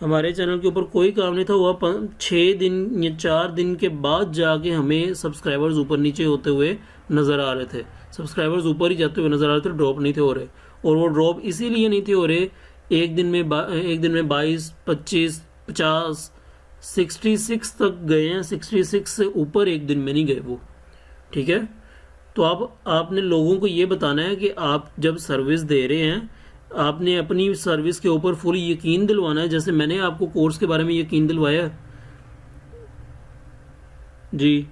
हमारे चैनल के ऊपर कोई काम नहीं था हुआ। 6 दिन या 4 दिन के बाद जाके हमें सब्सक्राइबर्स ऊपर नीचे होते हुए नज़र आ रहे थे। सब्सक्राइबर्स ऊपर ही जाते हुए नज़र आ रहे थे, ड्रॉप नहीं थे हो रहे। और वो ड्रॉप इसीलिए नहीं थे हो रहे, एक दिन में 22, 25, 50, 66 तक गए हैं। 66 से ऊपर एक दिन में नहीं गए वो। ठीक है, तो आपने लोगों को ये बताना है कि आप जब सर्विस दे रहे हैं, आपने अपनी सर्विस के ऊपर फुल यकीन दिलवाना है। जैसे मैंने आपको कोर्स के बारे में यकीन दिलवाया जी।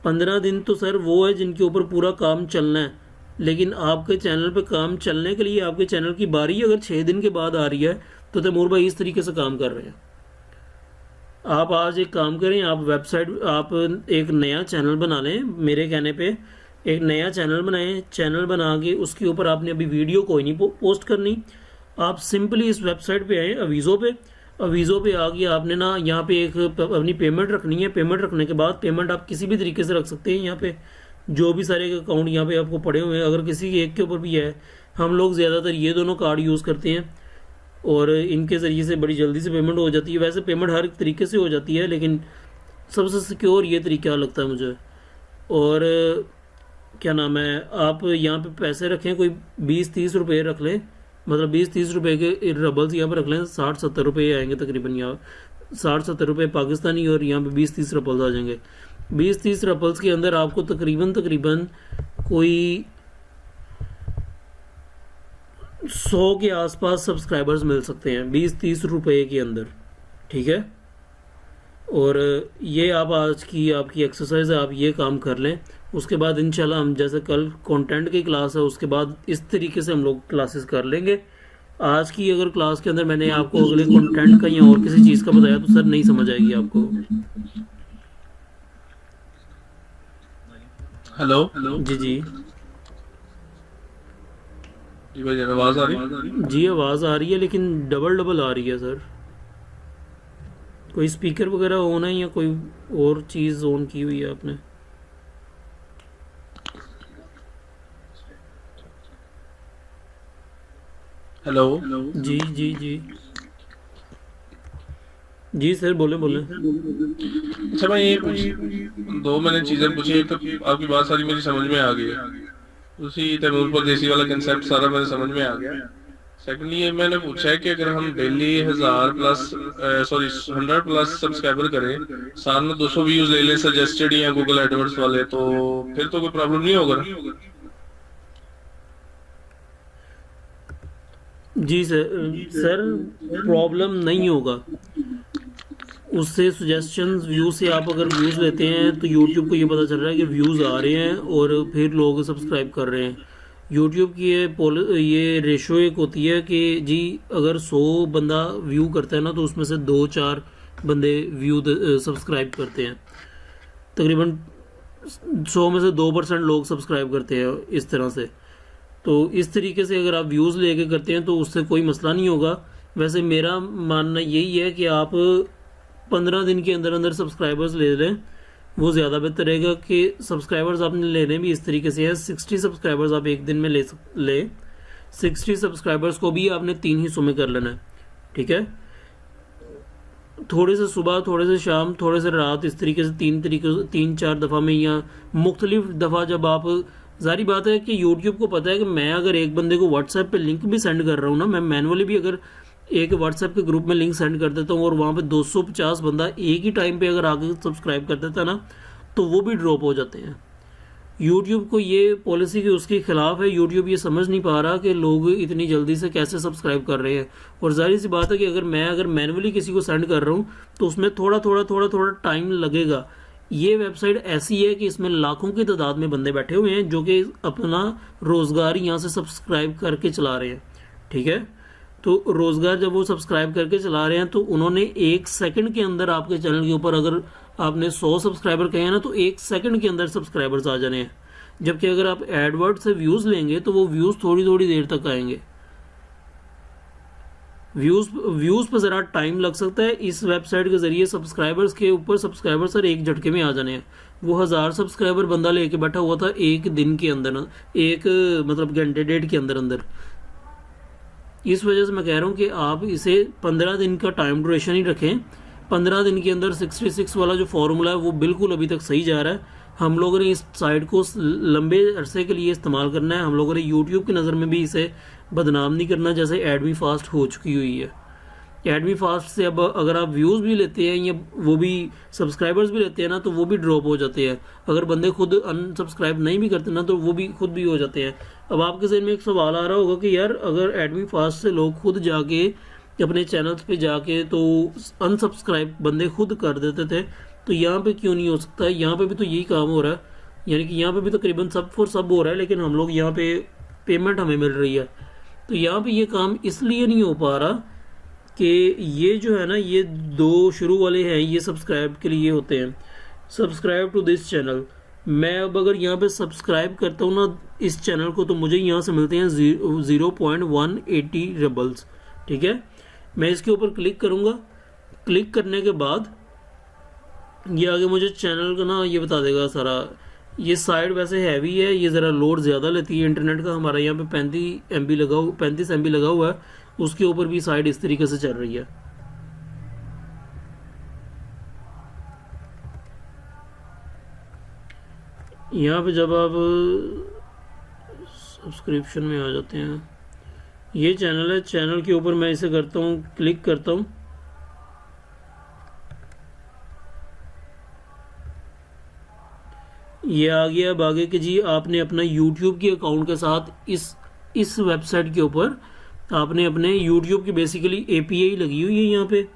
15 दिन तो सर वो है जिनके ऊपर पूरा काम चलना है, लेकिन आपके चैनल पे काम चलने के लिए आपके चैनल की बारी अगर 6 दिन के बाद आ रही है, तो तैमूर भाई इस तरीके से काम कर रहे हैं। आप आज एक काम करें, आप वेबसाइट, आप एक नया चैनल बना लें, मेरे कहने पे एक नया चैनल बनाएं। चैनल बना के उसके ऊपर आपने अभी वीडियो कोई नहीं पोस्ट करनी, आप सिंपली इस वेबसाइट पे आए, अवीज़ो पे। अवीज़ो पे आ गया, आपने ना यहाँ पे एक अपनी पेमेंट रखनी है। पेमेंट रखने के बाद पेमेंट आप किसी भी तरीके से रख सकते हैं। यहाँ पे जो भी सारे अकाउंट यहाँ पे आपको पड़े हुए हैं, अगर किसी के एक के ऊपर भी है, हम लोग ज़्यादातर ये दोनों कार्ड यूज़ करते हैं और इनके ज़रिए से बड़ी जल्दी से पेमेंट हो जाती है। वैसे पेमेंट हर एक तरीके से हो जाती है, लेकिन सबसे सिक्योर ये तरीका लगता है मुझे। और क्या नाम है, आप यहाँ पे पैसे रखें, कोई 20-30 रुपये रख लें, मतलब 20-30 रुपये के रबल्स यहाँ पर रख लें। 60-70 रुपये आएंगे तकरीबन, यहाँ 60-70 रुपये पाकिस्तानी, और यहाँ पे 20-30 रबल्स आ जाएंगे। 20-30 रबल्स के अंदर आपको तकरीबन कोई 100 के आसपास सब्सक्राइबर्स मिल सकते हैं 20-30 रुपये के अंदर, ठीक है। और ये आप आज की आपकी एक्सरसाइज है, आप ये काम कर लें। उसके बाद इंशाल्लाह हम, जैसे कल कंटेंट की क्लास है, उसके बाद इस तरीके से हम लोग क्लासेस कर लेंगे। आज की अगर क्लास के अंदर मैंने आपको अगले कंटेंट का या और किसी चीज़ का बताया तो सर नहीं समझ आएगी आपको। हेलो जी जी जी भाई, आवाज आ रही है? जी आवाज़ आ रही है, लेकिन डबल आ रही है सर। कोई स्पीकर वगैरह ऑन है या कोई और चीज़ ऑन की हुई है आपने? हेलो जी जी जी जी सर, बोले बोले। अच्छा, मैं ये दो मैंने चीजें पूछी। एक तो आपकी बात सारी मेरी समझ में आ गई है, उसी तैमूर परदेसी वाला कंसेप्ट सारा मेरे समझ में आ गया। सेकंडली ये मैंने पूछा है कि अगर हम डेली 100+ सब्सक्राइबर करें, साल में 200 व्यूज ले लें सजेस्टेड या गूगल एडवर्ड्स वाले, तो फिर तो कोई प्रॉब्लम नहीं होगा ना? जी सर प्रॉब्लम नहीं होगा। उससे सजेशन व्यू से आप अगर व्यूज़ लेते हैं तो यूट्यूब को ये पता चल रहा है कि व्यूज़ आ रहे हैं और फिर लोग सब्सक्राइब कर रहे हैं। यूट्यूब की ये रेशो एक होती है कि जी अगर 100 बंदा व्यू करता है ना, तो उसमें से 2-4 बंदे सब्सक्राइब करते हैं। तकरीबन 100 में से 2% लोग सब्सक्राइब करते हैं इस तरह से। तो इस तरीके से अगर आप व्यूज़ लेके करते हैं तो उससे कोई मसला नहीं होगा। वैसे मेरा मानना यही है कि आप 15 दिन के अंदर अंदर सब्सक्राइबर्स ले लें, वो ज़्यादा बेहतर रहेगा। कि सब्सक्राइबर्स आपने लेने भी इस तरीके से है, 60 सब्सक्राइबर्स आप एक दिन में ले 60 सब्सक्राइबर्स को भी आपने 3 हिस्सों में कर लेना है, ठीक है। थोड़े से सुबह, थोड़े से शाम, थोड़े से रात, इस तरीके से 3-4 दफ़ा में, या मुख्तलिफ दफ़ा जब आप, जारी बात है कि यूट्यूब को पता है कि मैं अगर एक बंदे को व्हाट्सएप पे लिंक भी सेंड कर रहा हूँ ना, मैं मैनुअली भी अगर एक व्हाट्सएप के ग्रुप में लिंक सेंड कर देता हूँ और वहाँ पे 250 बंदा एक ही टाइम पे अगर आगे सब्सक्राइब कर देता ना, तो वो भी ड्रॉप हो जाते हैं। यूट्यूब को ये पॉलिसी की उसके खिलाफ है। यूट्यूब ये समझ नहीं पा रहा कि लोग इतनी जल्दी से कैसे सब्सक्राइब कर रहे हैं। और जाहिर सी बात है कि अगर मैनुअली किसी को सेंड कर रहा हूँ तो उसमें थोड़ा टाइम लगेगा। ये वेबसाइट ऐसी है कि इसमें लाखों की तादाद में बंदे बैठे हुए हैं जो कि अपना रोज़गार यहाँ से सब्सक्राइब करके चला रहे हैं, ठीक है। तो रोज़गार जब वो सब्सक्राइब करके चला रहे हैं तो उन्होंने 1 सेकंड के अंदर आपके चैनल के ऊपर, अगर आपने 100 सब्सक्राइबर कहे हैं ना, तो 1 सेकंड के अंदर सब्सक्राइबर्स आ जाने हैं। जबकि अगर आप एडवर्ड से व्यूज़ लेंगे तो वो व्यूज़ थोड़ी देर तक आएंगे। व्यूज़ पर ज़रा टाइम लग सकता है। इस वेबसाइट के ज़रिए सब्सक्राइबर्स के ऊपर सब्सक्राइबर सर एक झटके में आ जाने हैं। वो 1000 सब्सक्राइबर बंदा लेके बैठा हुआ था एक दिन के अंदर, एक मतलब घंटे डेढ़ के अंदर अंदर। इस वजह से मैं कह रहा हूँ कि आप इसे 15 दिन का टाइम ड्यूरेशन ही रखें। 15 दिन के अंदर 66 वाला जो फॉर्मूला है वो बिल्कुल अभी तक सही जा रहा है। हम लोगों ने इस साइट को लंबे अरसे के लिए इस्तेमाल करना है। हम लोगों ने यूट्यूब की नज़र में भी इसे बदनाम नहीं करना, जैसे एडमी फास्ट हो चुकी हुई है। एडमी फास्ट से अब अगर आप व्यूज़ भी लेते हैं या वो भी सब्सक्राइबर्स भी लेते हैं ना, तो वो भी ड्रॉप हो जाते हैं। अगर बंदे खुद अनसब्सक्राइब नहीं भी करते ना, तो वो भी खुद भी हो जाते हैं। अब आपके जहन में एक सवाल आ रहा होगा कि यार अगर एडमी फास्ट से लोग खुद जाके अपने चैनल्स पे जाके तो अनसब्सक्राइब बंदे खुद कर देते थे, तो यहाँ पे क्यों नहीं हो सकता है? यहाँ पे भी तो यही काम हो रहा है, यानी कि यहाँ पे भी तकरीबन सब फॉर सब हो रहा है, लेकिन हम लोग यहाँ पे पेमेंट हमें मिल रही है। तो यहाँ पे ये काम इसलिए नहीं हो पा रहा कि ये जो है ना, ये 2 शुरू वाले हैं, ये सब्सक्राइब के लिए होते हैं, सब्सक्राइब टू दिस चैनल। मैं अब अगर यहाँ पे सब्सक्राइब करता हूँ ना इस चैनल को, तो मुझे यहाँ से मिलते हैं 0.180 रबल्स। ठीक है, मैं इसके ऊपर क्लिक करूँगा। क्लिक करने के बाद ये आगे मुझे चैनल का ना ये बता देगा सारा। ये साइड वैसे हैवी है, ये ज़रा लोड ज़्यादा लेती है इंटरनेट का। हमारा यहाँ पे 35 MB लगा हुआ है, उसके ऊपर भी साइड इस तरीके से चल रही है। यहाँ पे जब आप सब्सक्रिप्शन में आ जाते हैं, ये चैनल है, चैनल के ऊपर मैं इसे करता हूँ, क्लिक करता हूँ। ये आ गया। अब आगे कि जी आपने अपना YouTube के अकाउंट के साथ इस वेबसाइट के ऊपर आपने अपने YouTube की बेसिकली API लगी हुई है यहाँ पे,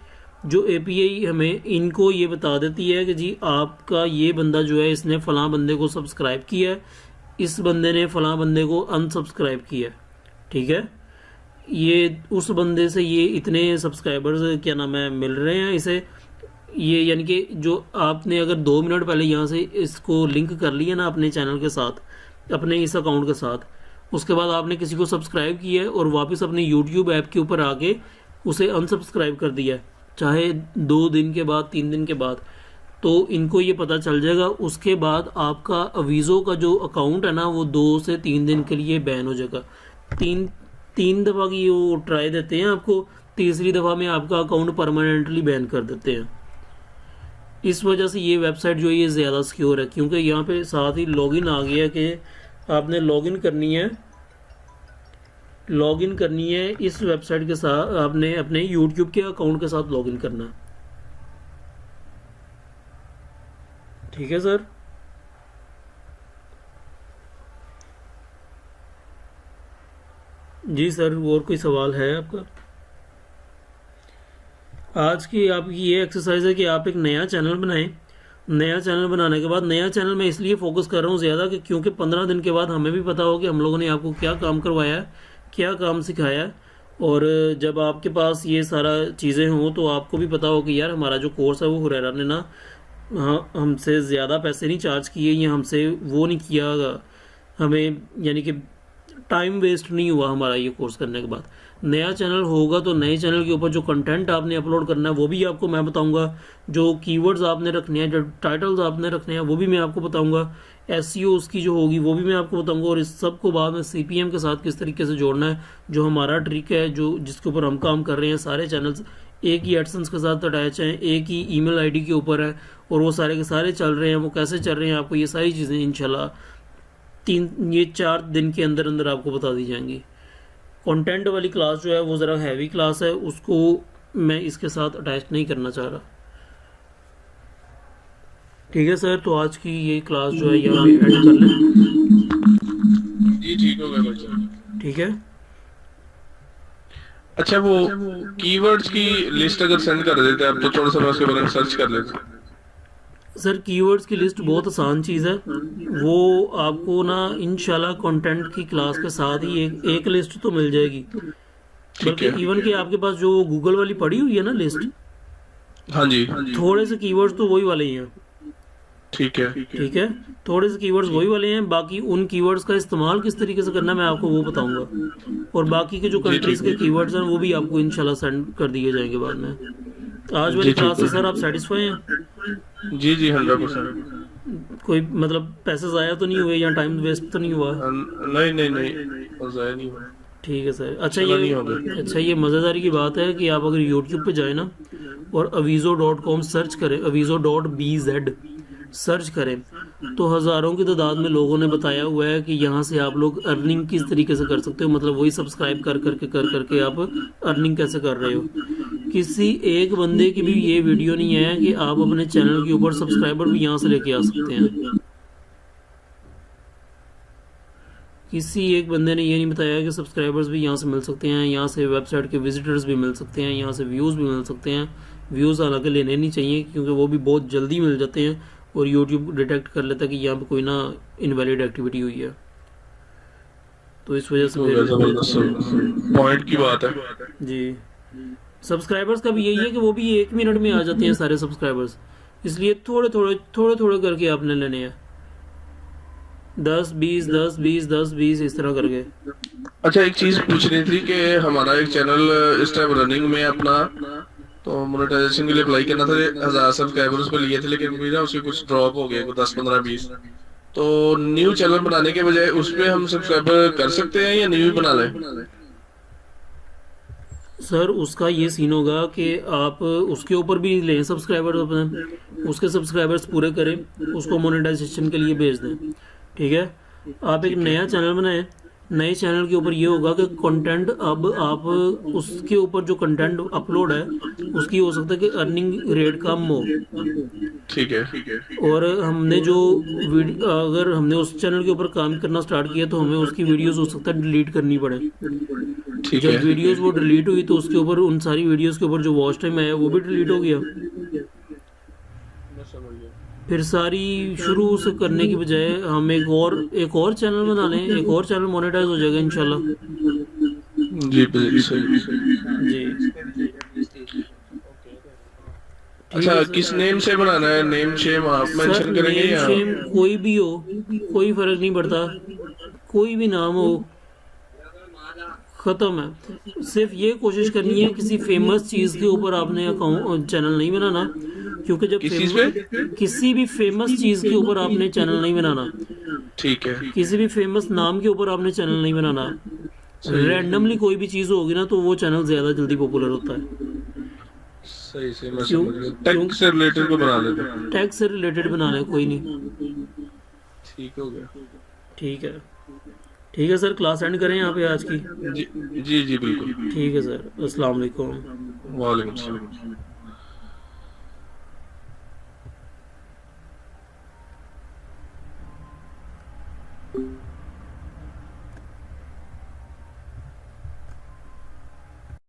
जो API हमें इनको ये बता देती है कि जी आपका ये बंदा जो है, इसने फ़लाँ बंदे को सब्सक्राइब किया है, इस बंदे ने फ़लाँ बंदे को अनसब्सक्राइब किया है। ठीक है, ये उस बंदे से ये इतने सब्सक्राइबर्स क्या नाम है मिल रहे हैं इसे। ये यानी कि जो आपने अगर 2 मिनट पहले यहाँ से इसको लिंक कर लिया ना अपने चैनल के साथ, अपने इस अकाउंट के साथ, उसके बाद आपने किसी को सब्सक्राइब किया है और वापस अपने YouTube ऐप के ऊपर आके उसे अनसब्सक्राइब कर दिया है, चाहे 2 दिन के बाद, 3 दिन के बाद, तो इनको ये पता चल जाएगा। उसके बाद आपका अवीज़ो का जो अकाउंट है ना, वो 2 से 3 दिन के लिए बैन हो जाएगा। तीन दफ़ा की वो ट्राई देते हैं आपको, तीसरी दफ़ा में आपका अकाउंट परमानेंटली बैन कर देते हैं। इस वजह से ये वेबसाइट जो है ये ज़्यादा सिक्योर है, क्योंकि यहाँ पे साथ ही लॉगिन आ गया कि आपने लॉगिन करनी है इस वेबसाइट के साथ, आपने अपने YouTube के अकाउंट के साथ लॉगिन करना है। ठीक है सर। जी सर, और कोई सवाल है आपका? आज की आपकी ये एक्सरसाइज है कि आप एक नया चैनल बनाएं। नया चैनल बनाने के बाद, नया चैनल मैं इसलिए फोकस कर रहा हूँ ज़्यादा कि क्योंकि 15 दिन के बाद हमें भी पता हो कि हम लोगों ने आपको क्या काम करवाया है, क्या काम सिखाया है। और जब आपके पास ये सारा चीज़ें हों तो आपको भी पता हो कि यार हमारा जो कोर्स है वो हुरैरा ने ना, हाँ, हमसे ज़्यादा पैसे नहीं चार्ज किए या हमसे वो नहीं किया हमें, यानी कि टाइम वेस्ट नहीं हुआ हमारा ये कोर्स करने के बाद। नया चैनल होगा तो नए चैनल के ऊपर जो कंटेंट आपने अपलोड करना है वो भी आपको मैं बताऊंगा, जो कीवर्ड्स आपने रखने हैं, जो टाइटल्स आपने रखने हैं वो भी मैं आपको बताऊंगा, एसईओ उसकी जो होगी वो भी मैं आपको बताऊंगा। और इस सब को बाद में CPM के साथ किस तरीके से जोड़ना है, जो हमारा ट्रिक है, जो जिसके ऊपर हम काम कर रहे हैं। सारे चैनल्स एक ही एडसेंस के साथ अटैच हैं, एक ही ईमेल आईडी के ऊपर है और वो सारे के सारे चल रहे हैं। वो कैसे चल रहे हैं आपको ये सारी चीज़ें इंशाल्लाह 4 दिन के अंदर अंदर आपको बता दी जाएंगी। कंटेंट वाली क्लास जो है वो ज़रा हैवी क्लास है, उसको मैं इसके साथ अटैच नहीं करना चाह रहा। ठीक है सर, तो आज की ये क्लास जो है यहाँ पे एंड कर लें। जी ठीक हो गया बच्चा। ठीक है। अच्छा, वो कीवर्ड्स की लिस्ट अगर सेंड कर देते आप तो थोड़ा सा मैं उसके बारे में सर्च कर लेता। सर कीवर्ड्स की लिस्ट बहुत आसान चीज़ है, वो आपको ना इंशाल्लाह कंटेंट की क्लास के साथ ही एक लिस्ट तो मिल जाएगी। बल्कि इवन कि आपके पास जो गूगल वाली पड़ी हुई है ना लिस्ट, हाँ जी, थोड़े से कीवर्ड्स तो वही वाले ही हैं। ठीक है, ठीक है, थोड़े से कीवर्ड्स वही वाले हैं। बाकी उन कीवर्ड्स का इस्तेमाल किस तरीके से करना है मैं आपको वो बताऊंगा, और बाकी के जो कंट्रीज के कीवर्ड्स हैं वो भी आपको इंशाल्लाह सेंड कर दिए जाएंगे बाद में। आज वाली क्लास से सर आप सेटिस्फाई हैं? जी जी 100%। कोई मतलब पैसे ज़ाया तो नहीं हुए या टाइम वेस्ट तो नहीं हुआ? नहीं नहीं नहीं, ज़ाया नहीं हुआ। ठीक है सर। अच्छा ये मज़ेदारी की बात है कि आप अगर YouTube पे जाए ना और avizo.com सर्च करें, avizo.bz सर्च करें, तो हज़ारों की तादाद में लोगों ने बताया हुआ है कि यहाँ से आप लोग अर्निंग किस तरीके से कर सकते हो। मतलब वही सब्सक्राइब कर करके आप अर्निंग कैसे कर रहे हो। किसी एक बंदे की भी ये वीडियो नहीं है कि आप अपने चैनल के ऊपर सब्सक्राइबर भी यहाँ से लेके आ सकते हैं। किसी एक बंदे ने ये नहीं बताया कि सब्सक्राइबर्स भी यहाँ से मिल सकते हैं, यहाँ से वेबसाइट के विजिटर्स भी मिल सकते हैं, यहाँ से व्यूज़ भी मिल सकते हैं। व्यूज़ हालांकि लेने नहीं चाहिए क्योंकि वो भी बहुत जल्दी मिल जाते हैं और YouTube डिटेक्ट कर लेता है कि यहाँ पे कोई ना इनवैलिड एक्टिविटी हुई है, तो इस वजह से पॉइंट की बात है जी। सब्सक्राइबर्स का भी यही है कि वो भी 1 मिनट में आ जाते हैं सारे सब्सक्राइबर्स, इसलिए थोड़े थोड़े करके आपने लेने हैं, 10 20 10 20 10 20 इस तरह करके। अच्छा, एक चीज पूछनी थी कि हमारा एक चैनल इस टाइम रनिंग में है अपना, तो मोनेटाइजेशन के लिए अप्लाई करना था, 1000 सब्सक्राइबर्स पे लिए थे, लेकिन मेरा उसके कुछ ड्रॉप हो गया, 10 15 20। तो न्यू चैनल बनाने के बजाय उस पे हम सब्सक्राइबर कर सकते हैं या न्यू ही बना लें? सर उसका ये सीन होगा कि आप उसके ऊपर भी लें सब्सक्राइबर अपने, उसके सब्सक्राइबर्स पूरे करें, उसको मोनेटाइजेशन के लिए भेज दें, ठीक है। आप एक ठीक है। नया चैनल बनाएं, नए चैनल के ऊपर ये होगा कि कंटेंट अब आप उसके ऊपर जो कंटेंट अपलोड है उसकी हो सकता है कि अर्निंग रेट कम हो, ठीक है। और हमने जो अगर हमने उस चैनल के ऊपर काम करना स्टार्ट किया तो हमें उसकी वीडियोस हो सकता है डिलीट करनी पड़े। ठीक जब है। वीडियोस वो डिलीट हुई तो उसके ऊपर उन सारी वीडियोस के ऊपर जो वॉच टाइम आया वो भी डिलीट हो गया। मैं समझ गया। फिर सारी शुरू से करने की बजाय हम एक और चैनल बना लें, एक और चैनल मोनेटाइज हो जाएगा इंशाल्लाह। जी सही। जी ठीक है अच्छा, सर। किस नेम से बनाना है? नेम शेम आप सर मेंशन करेंगे नेम या? शेम कोई भी हो, कोई फर्क नहीं पड़ता, कोई भी नाम हो, खत्म है। सिर्फ ये कोशिश करनी है किसी फेमस चीज के ऊपर आपने अकाउंट चैनल नहीं बनाना, क्योंकि जब किस चीज पे? किसी भी फेमस चीज के ऊपर आपने चैनल नहीं बनाना, ठीक है। किसी भी फेमस नाम के ऊपर आपने चैनल नहीं बनाना। सही रैंडमली कोई भी चीज होगी ना तो वो चैनल ज्यादा जल्दी पॉपुलर होता है। सही मैं क्यों? समझ गया। टेक से रिलेटेड को बना लेते हैं। टैग से रिलेटेड बना ले, कोई नहीं। ठीक हो गया। ठीक है, ठीक है सर, क्लास एंड करें यहाँ पे आज की। जी बिल्कुल। ठीक है सर, अस्सलाम वालेकुम। वालेकुम सलाम।